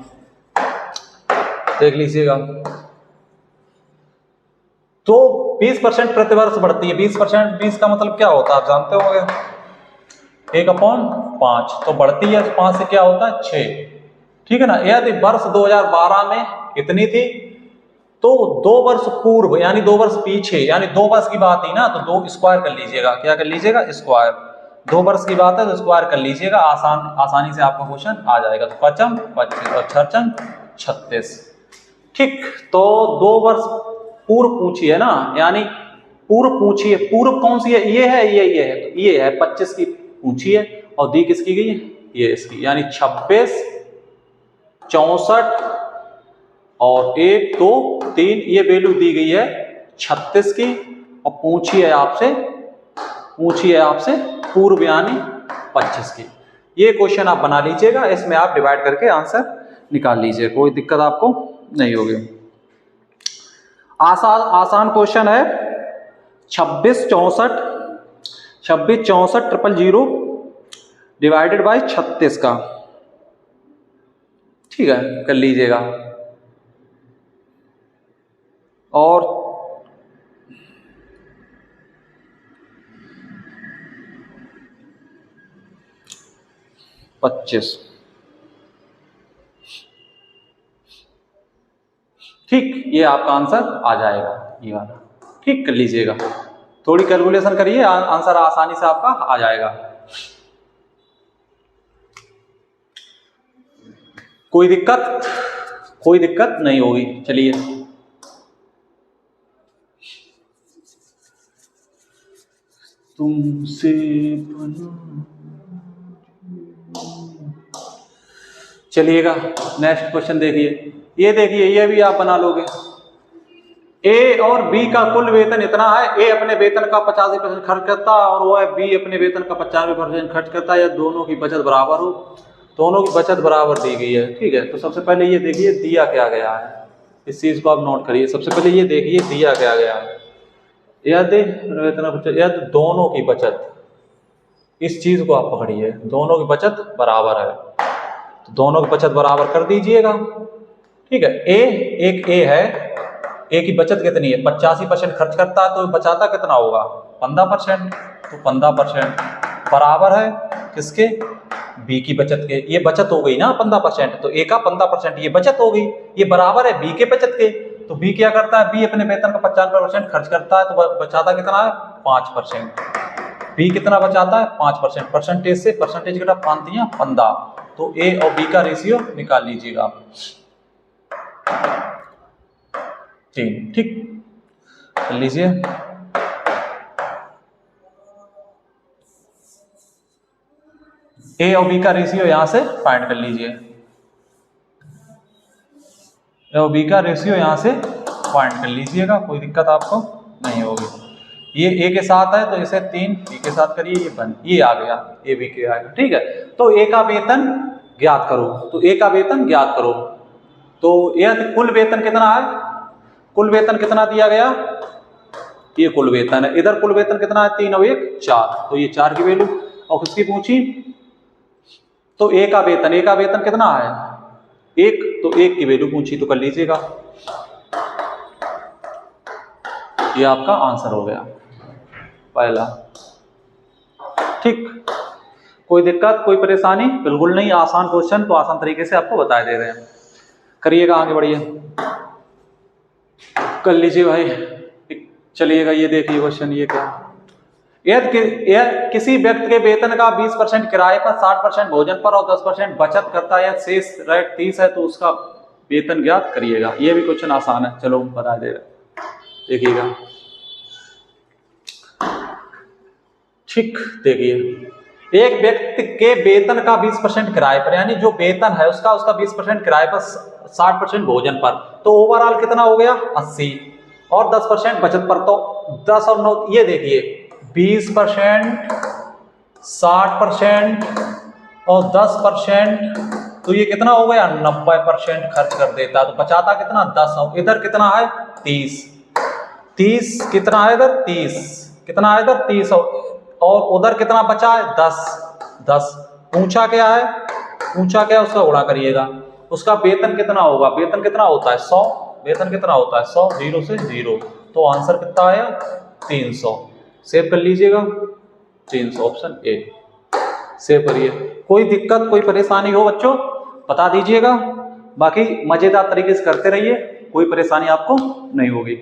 देख लीजिएगा। तो 20% प्रति वर्ष बढ़ती है, 20%, 20 का मतलब क्या होता है आप जानते होंगे, 1/5, तो बढ़ती है 5 से क्या होता है? 6, ठीक है ना। यदि वर्ष 2012 में इतनी थी, तो 2 वर्ष पूर्व यानी 2 वर्ष पीछे, यानी 2 वर्ष की बात ही ना, तो 2 स्क्वायर कर लीजिएगा। क्या कर लीजिएगा? स्क्वायर। 2 वर्ष की बात है तो स्क्वायर कर लीजिएगा, आसानी से आपका क्वेश्चन आ जाएगा। तो 5 25 और 6 36, ठीक। तो 2 वर्ष पूर्व पूछी है ना, यानी पूर्व पूछी है, पूर्व कौन सी है? ये है, ये है, तो ये है 25 की पूछी है, और दी किसकी गई है? ये इसकी, यानी 26, 64 और 1 2 3, ये वैल्यू दी गई है 36 की, और पूछी है आपसे पूर्व यानी 25 की। ये क्वेश्चन आप बना लीजिएगा, इसमें आप डिवाइड करके आंसर निकाल लीजिए, कोई दिक्कत आपको नहीं होगी। आसान क्वेश्चन है। 26 64 000 डिवाइडेड बाय 36 का, ठीक है, कर लीजिएगा। और 25। ठीक, ये आपका आंसर आ जाएगा ये वाला। ठीक, कर लीजिएगा, थोड़ी कैलकुलेशन करिए, आंसर आसानी से आपका आ जाएगा। कोई दिक्कत नहीं होगी। चलिए, तुमसे चलिएगा, नेक्स्ट क्वेश्चन देखिए। ये देखिए, ये भी आप बना लोगे। ए और बी का कुल वेतन इतना है, ए अपने वेतन का 85% खर्च करता है और वो है बी अपने वेतन का 95% खर्च करता है, या दोनों की बचत बराबर हो। दोनों की बचत बराबर दी गई है, ठीक है। तो सबसे पहले ये देखिए दिया क्या गया है, इस चीज को आप नोट करिए। सबसे पहले ये देखिए दिया क्या गया है, यदि दोनों की बचत, इस चीज को आप पकड़िए, दोनों की बचत बराबर है, तो दोनों की बचत बराबर कर दीजिएगा, ठीक है। एक ए है, ए की बचत कितनी है, 85% खर्च करता है, तो बचाता कितना होगा, 15%। तो 15% बराबर है किसके, बी की बचत के। ये बचत हो गई ना 15%, तो ए का 15% ये बचत हो गई, ये बराबर है बी के बचत के। तो बी क्या करता है, बी अपने वेतन का 95% खर्च करता है, तो बचाता कितना है, 5%। बी कितना बचाता है, 5%। परसेंटेज से परसेंटेज की तरफ 15, तो ए और बी का रेशियो निकाल लीजिएगा आप। ठीक, कर लीजिए। ए और बी का रेशियो यहां से फाइंड कर लीजिए, ए और बी का रेशियो यहां से फाइंड कर लीजिएगा, कोई दिक्कत आपको नहीं होगी। ये ए के साथ है तो इसे 3, बी के साथ करिए, ये बन, ये आ गया, ए बी के आएगा, ठीक है। तो ए का वेतन ज्ञात करो, तो ए का वेतन ज्ञात करो। तो यह कुल वेतन कितना है, कुल वेतन कितना दिया गया, ये कुल वेतन है। इधर कुल वेतन कितना है, 3 और 1 4, तो ये 4 की वैल्यू। और किसकी पूछी, तो ए का वेतन कितना है, 1, तो 1 की वैल्यू पूछी, तो कर लीजिएगा, ये आपका आंसर हो गया पहला। ठीक, कोई दिक्कत कोई परेशानी बिल्कुल नहीं, आसान क्वेश्चन, तो आसान तरीके से आपको बता दे रहे हैं। करिएगा, आगे बढ़िए, कर लीजिए भाई। चलिएगा, ये देखिए क्वेश्चन, ये क्या, यदि किसी व्यक्ति के वेतन का 20% किराए पर, 60% भोजन पर और 10% बचत करता है, शेष रेट 30 है, तो उसका वेतन ज्ञात करिएगा। ये भी क्वेश्चन आसान है, चलो बता दे रहे, देखिएगा। ठीक, देखिए, एक व्यक्ति के वेतन का 20% किराए पर, यानी जो वेतन है उसका 20% किराए पर, 60% भोजन पर, तो ओवरऑल कितना हो गया, 80, और 10% बचत पर, तो 10 और 9, ये देखिए 20%, 60% और 10%, तो ये कितना हो गया, 90% खर्च कर देता है, तो बचाता कितना, 10, और इधर कितना है, 30 कितना है इधर, 30 कितना है इधर, 30, और उधर कितना बचा है, 10। पूछा क्या है, उसका गुणा करिएगा। उसका वेतन कितना होगा, वेतन कितना होता है 100, वेतन कितना होता है 100, 0 से 0, तो आंसर कितना आया, 300। सेव कर लीजिएगा, 300, ऑप्शन ए सेव करिए। कोई दिक्कत कोई परेशानी हो बच्चों बता दीजिएगा, बाकी मजेदार तरीके से करते रहिए, कोई परेशानी आपको नहीं होगी।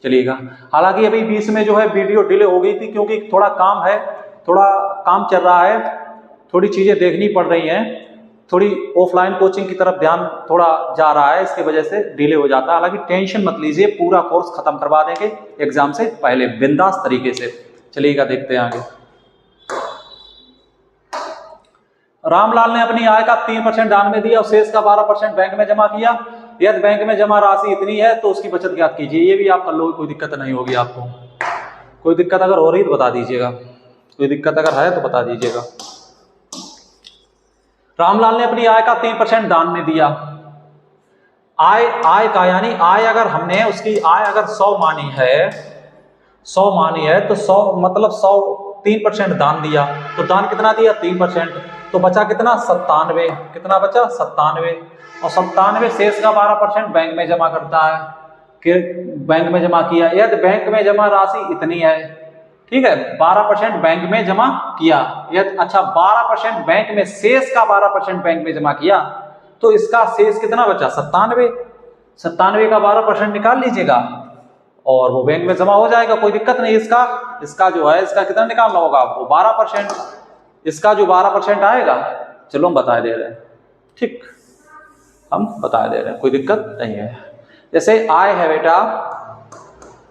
चलिएगा, हालांकि अभी बीच में जो है वीडियो डिले हो गई थी, क्योंकि थोड़ा काम है, थोड़ा काम चल रहा है, थोड़ी चीजें देखनी पड़ रही हैं, थोड़ी ऑफलाइन कोचिंग की तरफ ध्यान थोड़ा जा रहा है, इसकी वजह से डिले हो जाता है। हालांकि टेंशन मत लीजिए, पूरा कोर्स खत्म करवा देंगे एग्जाम से पहले बिंदास तरीके से। चलिएगा, देखते हैं आगे। रामलाल ने अपनी आय का 3% दान में दिया और शेष का 12% बैंक में जमा किया। यदि बैंक में जमा राशि इतनी है तो उसकी बचत ज्ञात कीजिए। ये भी आप कर लोगे, कोई दिक्कत नहीं होगी आपको। कोई दिक्कत अगर हो रही तो बता दीजिएगा, कोई दिक्कत अगर है तो बता दीजिएगा। रामलाल ने अपनी आय का 3% दान में दिया। आय का यानी आय अगर हमने उसकी आय अगर 100 मानी है तो 100 मतलब 100 3% दान दिया, तो दान कितना दिया 3%, तो बचा कितना 97, कितना बचा 97, और 97 शेष का 12% बैंक में जमा करता है कि बैंक में जमा किया। यदि बैंक में जमा राशि इतनी है, ठीक है, 12% बैंक में जमा किया। अच्छा 12% बैंक में, शेष का 12% बैंक में जमा किया, तो इसका शेष कितना बचा? 97। 97 का 12% निकाल लीजिएगा और वो बैंक में जमा हो जाएगा, कोई दिक्कत नहीं। इसका जो है, इसका कितना निकालना होगा आपको? 12%। इसका जो 12% आएगा, चलो हम बता दे रहे हैं, ठीक, हम बता दे रहे हैं, कोई दिक्कत नहीं है। जैसे आय है बेटा,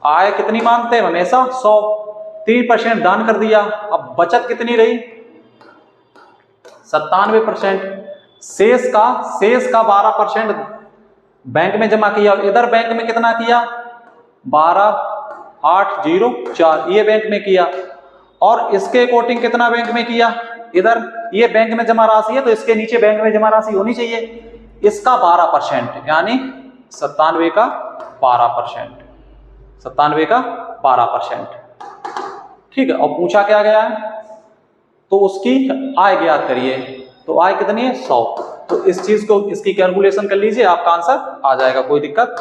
आय कितनी मांगते हैं हमेशा? 100। 3% दान कर दिया, अब बचत कितनी रही? 97%। शेष का 12% बैंक में जमा किया। इधर बैंक में कितना किया? 12,804 ये बैंक में किया, और इसके अकॉर्डिंग कितना बैंक में किया? इधर ये बैंक में जमा राशि है, तो इसके नीचे बैंक में जमा राशि होनी चाहिए। इसका 12%, यानी 97 का 12%, 97 का 12%, ठीक है। और पूछा क्या गया है? तो उसकी आय ज्ञात करिए। तो आय कितनी है? 100। तो इस चीज को, इसकी कैलकुलेशन कर लीजिए, आपका आंसर आ जाएगा, कोई दिक्कत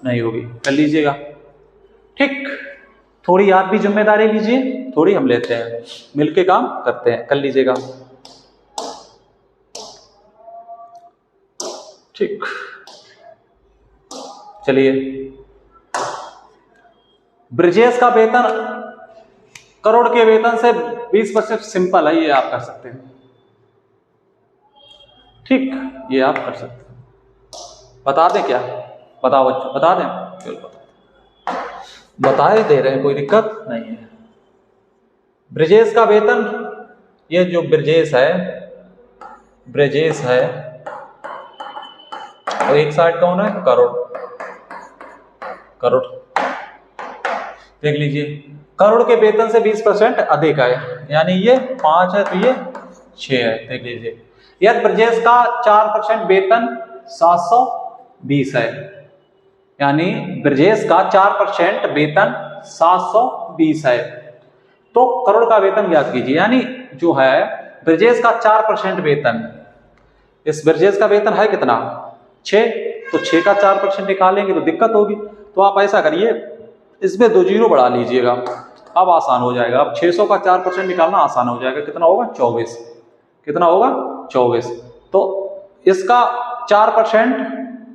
नहीं होगी, कर लीजिएगा, ठीक। थोड़ी आप भी जिम्मेदारी लीजिए, थोड़ी हम लेते हैं, मिलके काम करते हैं, कर लीजिएगा, ठीक। चलिए, ब्रिजेश का वेतन करोड़ के वेतन से 20%, सिंपल है, ये आप कर सकते हैं, ठीक, ये आप कर सकते हैं। बता दें क्या? बताओ बच्चों, बता दें? बताए दे रहे हैं, कोई दिक्कत नहीं है। ब्रिजेश का वेतन, ये जो ब्रिजेश है, और एक साइड कौन है? करोड़, देख लीजिए, करोड़ के वेतन से 20% अधिक है, यानी ये 5 है, तो ये 6 है, देख लीजिए। यदि ब्रिजेश का 4% वेतन 720 है, यानी ब्रिजेश का 4% वेतन 720 है, तो करोड़ का वेतन ज्ञात कीजिए। यानी जो है ब्रिजेश का 4% वेतन, इस ब्रिजेश का वेतन है कितना? 6, तो 6 का 4% निकालेंगे तो दिक्कत होगी, तो आप ऐसा करिए, इसमें 2 जीरो बढ़ा लीजिएगा, अब आसान हो जाएगा। अब 600 का 4% निकालना आसान हो जाएगा, कितना होगा? 24। कितना होगा? 24। तो इसका 4%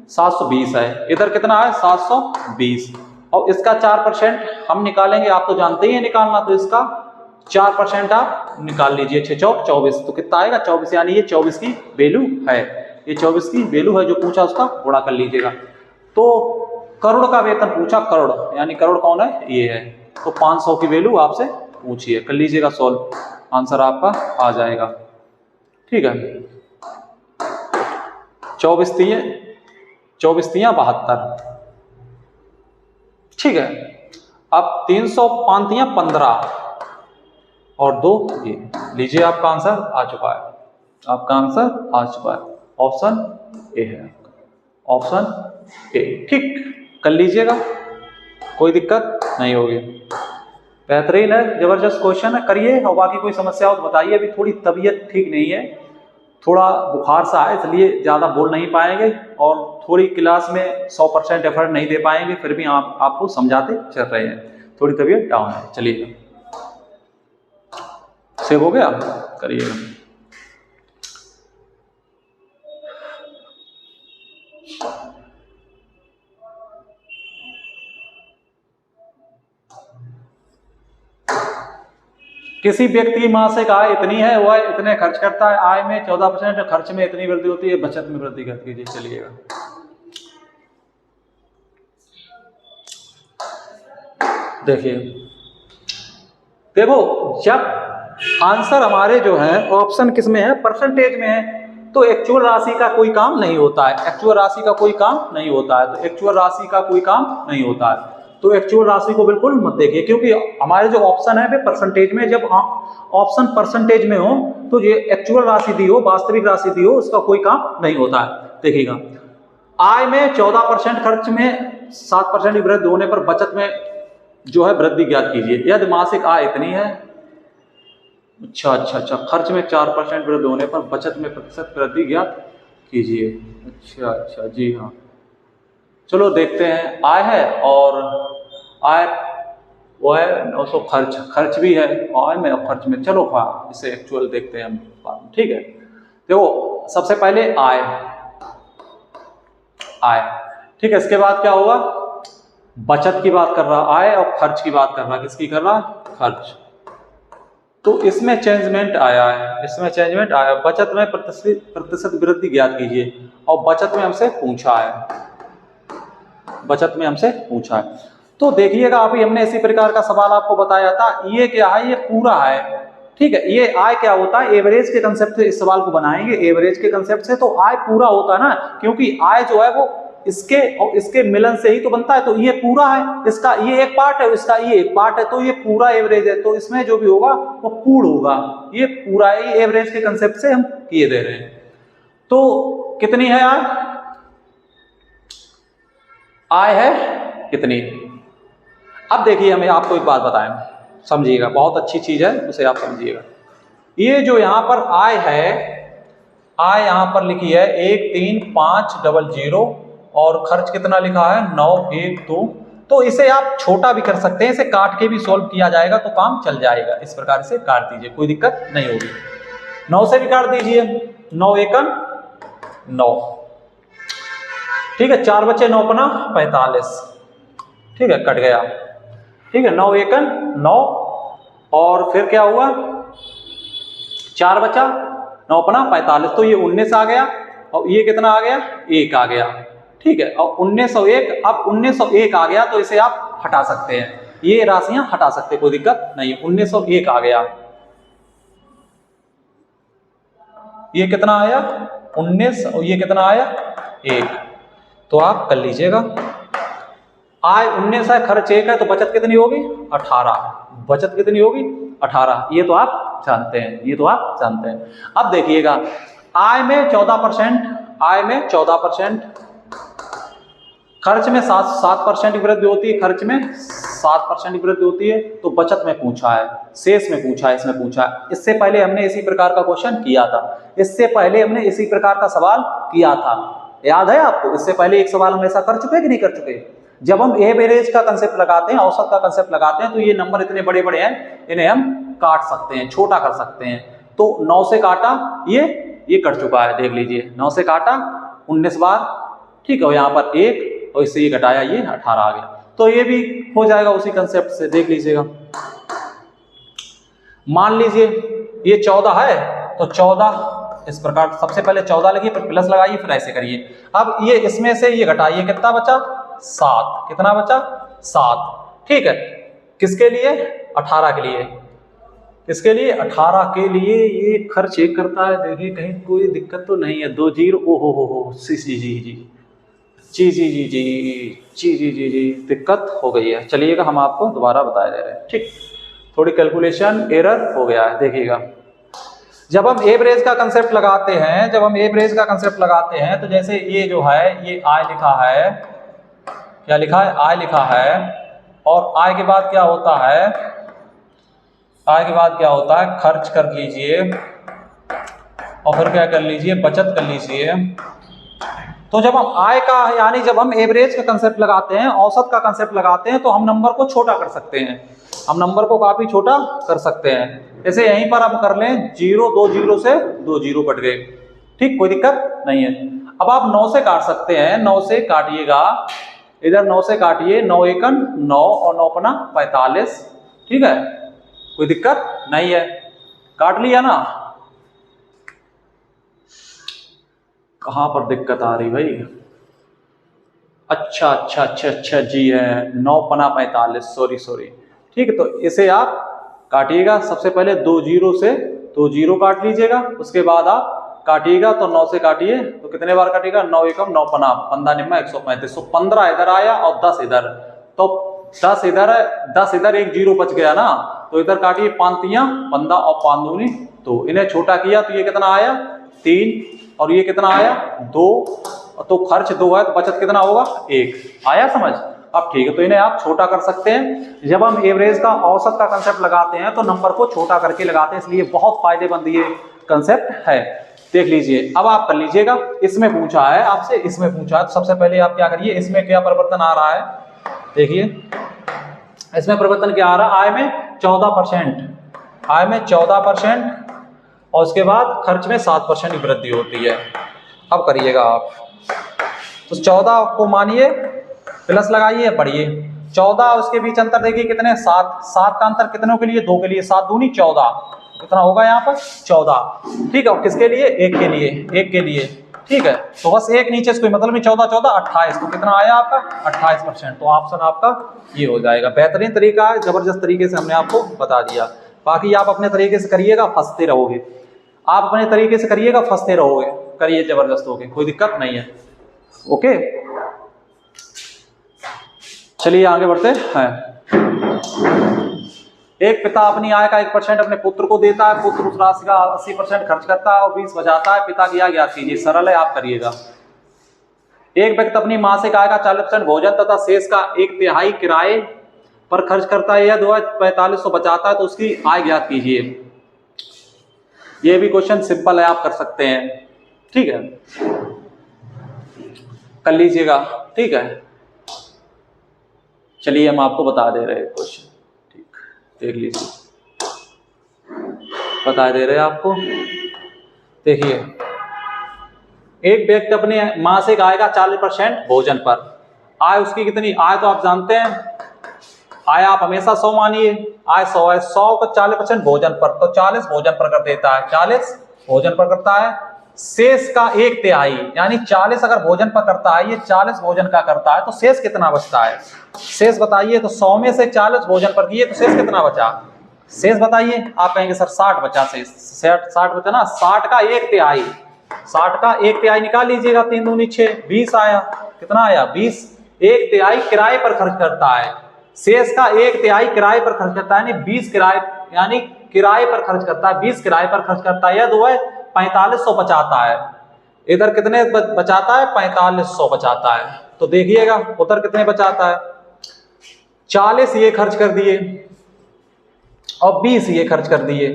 720 है, इधर कितना है? 720, और इसका 4% हम निकालेंगे, आप तो जानते ही हैं निकालना, तो इसका 4% आप निकाल लीजिए, 6 चौक 24, तो कितना आएगा? 24, यानी ये 24 की वैल्यू है, ये 24 की वैल्यू है, जो पूछा उसका गुणा कर लीजिएगा। तो करोड़ का वेतन पूछा, करोड़, यानी करोड़ कौन है? ये है, तो 500 की वैल्यू आपसे पूछिए, कर लीजिएगा सॉल्व, आंसर आपका आ जाएगा, ठीक है। 24 तिया 72, ठीक है। अब 305 तिया 15 और 2 ये, लीजिए आपका आंसर आ चुका है, आपका आंसर आ चुका है, ऑप्शन ए है, ऑप्शन ए, ठीक, कर लीजिएगा, कोई दिक्कत नहीं होगी। बेहतरीन है, जबरदस्त क्वेश्चन है, करिए। और बाकी कोई समस्या हो तो बताइए। अभी थोड़ी तबीयत ठीक नहीं है, थोड़ा बुखार सा है, इसलिए ज़्यादा बोल नहीं पाएंगे, और थोड़ी क्लास में 100% एफर्ट नहीं दे पाएंगे, फिर भी आपको समझाते चल रहे हैं, थोड़ी तबीयत डाउन है। चलिए, सेव हो गया, करिएगा। किसी व्यक्ति की मासिक आय इतनी है, वह इतने खर्च करता है, आय में 14%, खर्च में इतनी वृद्धि होती है, बचत में वृद्धि कर कीजिए। चलिएगा, देखिए, देखो, जब आंसर हमारे जो है ऑप्शन किस में है? परसेंटेज में है, तो एक्चुअल राशि का कोई काम नहीं होता है, एक्चुअल राशि का कोई काम नहीं होता है, तो एक्चुअल राशि का कोई काम नहीं होता है, तो एक्चुअल राशि को बिल्कुल मत देखिए, क्योंकि हमारे जो ऑप्शन है वे परसेंटेज में, जब ऑप्शन परसेंटेज में हो तो ये एक्चुअल राशि दी हो, वास्तविक राशि दी हो, उसका कोई काम नहीं होता है। देखिएगा, आय में 14%, खर्च में 7% की वृद्धि होने पर बचत में जो है वृद्धि ज्ञात कीजिए। यदि मासिक आय इतनी है, अच्छा, खर्च में 4% वृद्धि होने पर बचत में प्रतिशत वृद्धि ज्ञात कीजिए। अच्छा, जी हाँ, चलो देखते हैं। आय है, और आय वो है 900 खर्च भी है आय में और खर्च में। चलो हाँ इसे एक्चुअल देखते हैं हम, ठीक है। देखो सबसे पहले आय, ठीक है। इसके बाद क्या होगा, बचत की बात कर रहा आय और खर्च की बात कर रहा, किसकी कर रहा, खर्च। तो इसमें चेंजमेंट आया है, इसमें चेंजमेंट आया। बचत में प्रतिशत वृद्धि ज्ञात कीजिए, और बचत में हमसे पूछा है, बचत में हमसे पूछा है। तो देखिएगा अभी हमने इसी प्रकार का सवाल आपको बताया था। ये क्या है, ये पूरा है, ठीक है। ये आय क्या होता है, एवरेज के कंसेप्ट से इस सवाल को बनाएंगे, एवरेज के कंसेप्ट से। तो आय पूरा होता है ना, क्योंकि आय जो है वो इसके और इसके मिलन से ही तो बनता है। तो ये पूरा है, इसका ये एक पार्ट है, इसका ये एक पार्ट है, तो ये पूरा एवरेज है। तो इसमें जो भी होगा वो पूर्ण होगा, ये पूरा है, ये एवरेज के कंसेप्ट से हम किए दे रहे हैं। तो कितनी है आय है कितनी। अब देखिए हमें आपको एक बात बताएं, समझिएगा, बहुत अच्छी चीज है, उसे आप समझिएगा। ये जो यहां पर आय है, आय यहां पर लिखी है 13500 और खर्च कितना लिखा है 912। तो इसे आप छोटा भी कर सकते हैं, इसे काट के भी सॉल्व किया जाएगा तो काम चल जाएगा। इस प्रकार से काट दीजिए, कोई दिक्कत नहीं होगी। 9 से भी काट दीजिए, 9 एकम 9, ठीक है। 4 बचे 9 पना 45, ठीक है, कट गया, ठीक है। 9 एकम 9 और फिर क्या हुआ, 4 बचा 9 पना 45, तो ये 19 आ गया और ये कितना आ गया 1 आ गया, ठीक है। और 1901, अब 1901 आ गया तो इसे आप हटा सकते हैं, ये राशियां हटा सकते हैं, कोई दिक्कत नहीं है। 1901 आ गया, ये कितना आया 19 और ये कितना आया 1, तो आप कर लीजिएगा। आय 19 है, खर्च 1 है, तो बचत कितनी होगी 18, बचत कितनी होगी 18, ये तो आप जानते हैं, ये तो आप जानते हैं। अब देखिएगा आय में 14%, आय में 14%, खर्च में 7% की वृद्धि होती है, खर्च में 7% की वृद्धि होती है। तो बचत में पूछा है, शेष में पूछा है, इसमें पूछा है। इससे पहले हमने इसी प्रकार का क्वेश्चन किया था, इससे पहले हमने इसी प्रकार का सवाल किया था, याद है आपको। इससे पहले एक सवाल हम ऐसा कर चुके कि नहीं कर चुके। जब हम एवरेज का कंसेप्ट लगाते हैं, औसत का कंसेप्ट लगाते हैं, तो ये नंबर इतने बड़े बड़े हैं, इन्हें हम काट सकते हैं, छोटा कर सकते हैं। तो 9 से काटा, ये कट चुका है, देख लीजिए। 9 से काटा 19 बार, ठीक है, यहाँ पर 1 और इससे ये घटाया, ये 18 आ गया। तो ये भी हो जाएगा उसी कंसेप्ट से, देख लीजिएगा। मान लीजिए ये 14 है, तो 14 इस प्रकार, सबसे पहले 14 लगी, फिर प्लस लगाइए, फिर ऐसे करिए। अब ये इसमें से ये घटाइए, कितना बचा 7, कितना बचा 7, ठीक है। किसके लिए 18 के लिए, किसके लिए 18 के लिए। ये खर्च चेक करता है, देखिए कहीं कोई दिक्कत तो नहीं है। 2 0, ओहो हो, जी जी जी जी जी जी जी जी जी जी जी जी दिक्कत हो गई है। चलिएगा हम आपको दोबारा बता दे रहे हैं, ठीक। थोड़ी कैलकुलेशन एरर हो गया है, देखिएगा। जब हम एवरेज का कंसेप्ट लगाते हैं, जब हम एवरेज का कंसेप्ट लगाते हैं, तो जैसे ये जो है, ये आय लिखा है, क्या लिखा है आय लिखा है, और आय के बाद क्या होता है, आय के बाद क्या होता है, खर्च कर लीजिए और फिर क्या कर लीजिए, बचत कर लीजिए। तो जब हम आय का, यानी जब हम एवरेज का कंसेप्ट लगाते हैं, औसत का कंसेप्ट लगाते हैं, तो हम नंबर को छोटा कर सकते हैं, हम नंबर को काफी छोटा कर सकते हैं। जैसे यहीं पर हम कर लें 0, 2 0 से 2 0 कट गए, ठीक, कोई दिक्कत नहीं है। अब आप 9 से काट सकते हैं, 9 से काटिएगा, इधर 9 से काटिए, 9 एकम 9 और 9 पना 45, ठीक है, कोई दिक्कत नहीं है। काट लिया ना, कहां पर दिक्कत आ रही भाई, अच्छा अच्छा अच्छा अच्छा जी है, 9 पना 45, सॉरी, ठीक है। तो इसे आप काटिएगा, सबसे पहले 2 0 से 2 0 काट लीजिएगा, उसके बाद आप काटिएगा, तो 9 से काटिए, तो कितने बार काटिएगा, 9 एकम 9 पना 15 निम्मा 135, तो 15 इधर आया और 10 इधर, तो 10 इधर है, 10 इधर, 1 0 बच गया ना, तो इधर काटिए 5 3 15 और 5 दूनी 2, इन्हें छोटा किया तो ये कितना आया 3, और ये कितना आया 2, तो खर्च 2 है, तो बचत कितना होगा 1, आया समझ। अब ठीक है, तो इन्हें आप छोटा कर सकते हैं। जब हम एवरेज का, औसत का कंसेप्ट लगाते हैं, तो नंबर को छोटा करके लगाते हैं, इसलिए बहुत फायदेमंद ये कंसेप्ट है, देख लीजिए। अब आप कर लीजिएगा, इसमें पूछा है आपसे, इसमें पूछा है, तो सबसे पहले आप क्या करिए, इसमें क्या परिवर्तन आ रहा है, देखिए इसमें परिवर्तन क्या आ रहा है, आय में 14%, आय में 14% और उसके बाद खर्च में 7% की वृद्धि होती है। अब करिएगा आप, तो 14 को मानिए प्लस लगाइए, बढ़िए 14 उसके बीच अंतर देखिए कितने, 7, 7 का अंतर कितनों के लिए, 2 के लिए, 7 दूनी 14, कितना होगा यहाँ पर 14, ठीक है। और किसके लिए, एक के लिए, एक के लिए, ठीक है। तो बस एक नीचे से कोई मतलब नहीं, 14 14 28, तो कितना आया आपका 28%। तो ऑप्शन आपका ये हो जाएगा। बेहतरीन तरीका है, जबरदस्त तरीके से हमने आपको बता दिया। बाकी आप अपने तरीके से करिएगा, फंसते रहोगे, आप अपने तरीके से करिएगा, फंसते रहोगे, करिए जबरदस्त होगे, कोई दिक्कत नहीं है। ओके, चलिए आगे बढ़ते हैं। एक पिता अपनी आय का 1% अपने पुत्र को देता है, पुत्र उस राशि का 80% खर्च करता है और 20 बचाता है, पिता की आय ज्ञात कीजिए। सरल है, आप करिएगा। एक व्यक्ति अपनी मासिक आय का 40% भोजन तथा शेष का 1/3 किराए पर खर्च करता है, यह 4500 बचाता है, तो उसकी आय ज्ञात कीजिए। यह भी क्वेश्चन सिंपल है, आप कर सकते हैं, ठीक है, कर लीजिएगा, ठीक है। चलिए हम आपको बता दे रहे हैं क्वेश्चन, ठीक, देख लीजिए, बता दे रहे हैं आपको। देखिए, एक व्यक्ति अपने मासिक आय का 40% भोजन पर, आय उसकी कितनी, आय तो आप जानते हैं, आय आप हमेशा 100 मानिए, आय 100 है, 100 का 40% भोजन पर, तो 40 भोजन पर कर देता है, 40 भोजन पर करता है। शेष का 1/3 यानी 40 अगर भोजन पर करता है, ये 40 भोजन का करता है, तो शेष कितना बचता है, शेष बताइए। तो 100 में से 40 भोजन पर किए तो शेष कितना बचा, शेष बताइए। आप कहेंगे सर 60 बचा, शेष 60 बचा ना, 60 का 1/3, 60 का 1/3 निकाल लीजिएगा, 3 दूनी 6, 20 आया, कितना आया 20। 1/3 किराए पर खर्च करता है, शेष का 1/3 किराए पर खर्च करता है, यानी 20 किराए, यानी किराए पर खर्च करता है, 20 किराए पर खर्च करता है, यह 2 है 4500 बचाता है। इधर कितने बचाता है, 4500 बचाता है। तो देखिएगा उधर कितने बचाता है, 40 ये खर्च कर दिए और 20 ये खर्च कर दिए,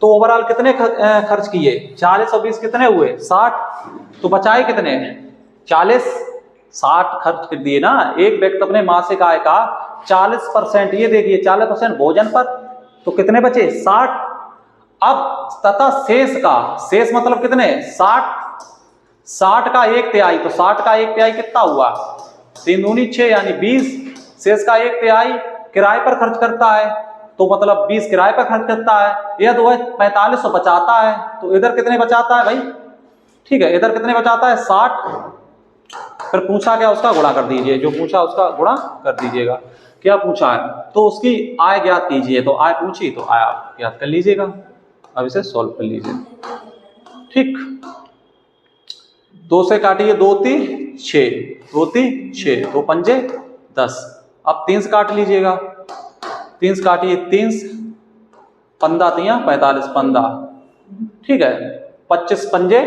तो ओवरऑल कितने खर्च किए, 40 और 20 कितने हुए 60, तो बचाए कितने 40, 60 खर्च कर दिए ना। एक व्यक्ति अपने मासिक आय का 40%, ये देखिए 40% भोजन पर, तो कितने बचे 60। अब तथा शेष का, शेष मतलब कितने 60, 60 का 1/3, तो 60 का 1/3 कितना हुआ, 3 दूनी 6 यानी 20, शेष का 1/3 किराए पर खर्च करता है, तो मतलब 20 किराए पर खर्च करता है, यह 2 है 4500 बचाता है। तो इधर कितने बचाता है भाई, ठीक है, इधर कितने बचाता है 60। फिर पूछा क्या, उसका गुणा कर दीजिए, जो पूछा उसका गुणा कर दीजिएगा। क्या पूछा है, तो उसकी आय ज्ञात कीजिए, तो आय पूछी तो आय आप ज्ञात कर लीजिएगा। अब इसे सॉल्व कर लीजिए, ठीक। 2 से काटिए, 2 3 6, 2 3 6, 2 पंजे 10। अब 3 से काट लीजिएगा, 3 से काटिए, 3 15 3 45, 15, ठीक है, 25 पंजे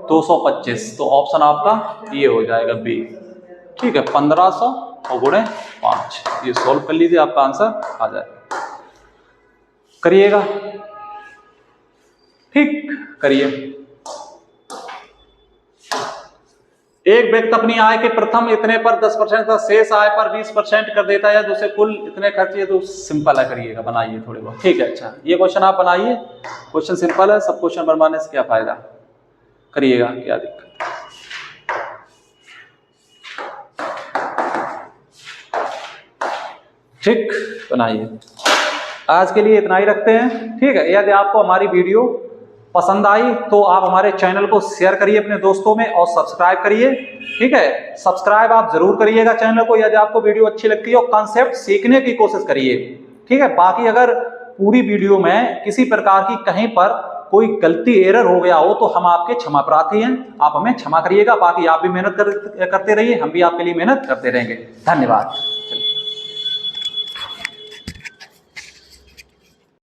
225, तो ऑप्शन आपका ये हो जाएगा बी, ठीक है, 1500 और गुणे 5। ये सॉल्व कर लीजिए, आपका आंसर आ जाएगा, करिएगा, ठीक, करिए। एक व्यक्ति अपनी आय के प्रथम इतने पर 10% का शेष आय पर 20% कर देता है, दूसरे कुल इतने खर्चे, तो सिंपल है, करिएगा, बनाइए थोड़े बहुत, ठीक है। अच्छा, ये क्वेश्चन आप बनाइए, क्वेश्चन सिंपल है, सब क्वेश्चन बनवाने से क्या फायदा, करिएगा, क्या दिक्कत। ठीक, बनाइए। आज के लिए इतना ही रखते हैं, ठीक है। यदि आपको हमारी वीडियो पसंद आई तो आप हमारे चैनल को शेयर करिए अपने दोस्तों में और सब्सक्राइब करिए, ठीक है। सब्सक्राइब आप जरूर करिएगा चैनल को, यदि आपको वीडियो अच्छी लगती है और कॉन्सेप्ट सीखने की कोशिश करिए, ठीक है। बाकी अगर पूरी वीडियो में किसी प्रकार की कहीं पर कोई गलती एरर हो गया हो तो हम आपके क्षमा प्रार्थी हैं, आप हमें क्षमा करिएगा। बाकी आप भी मेहनत करते रहिए, हम भी आपके लिए मेहनत करते रहेंगे। धन्यवाद।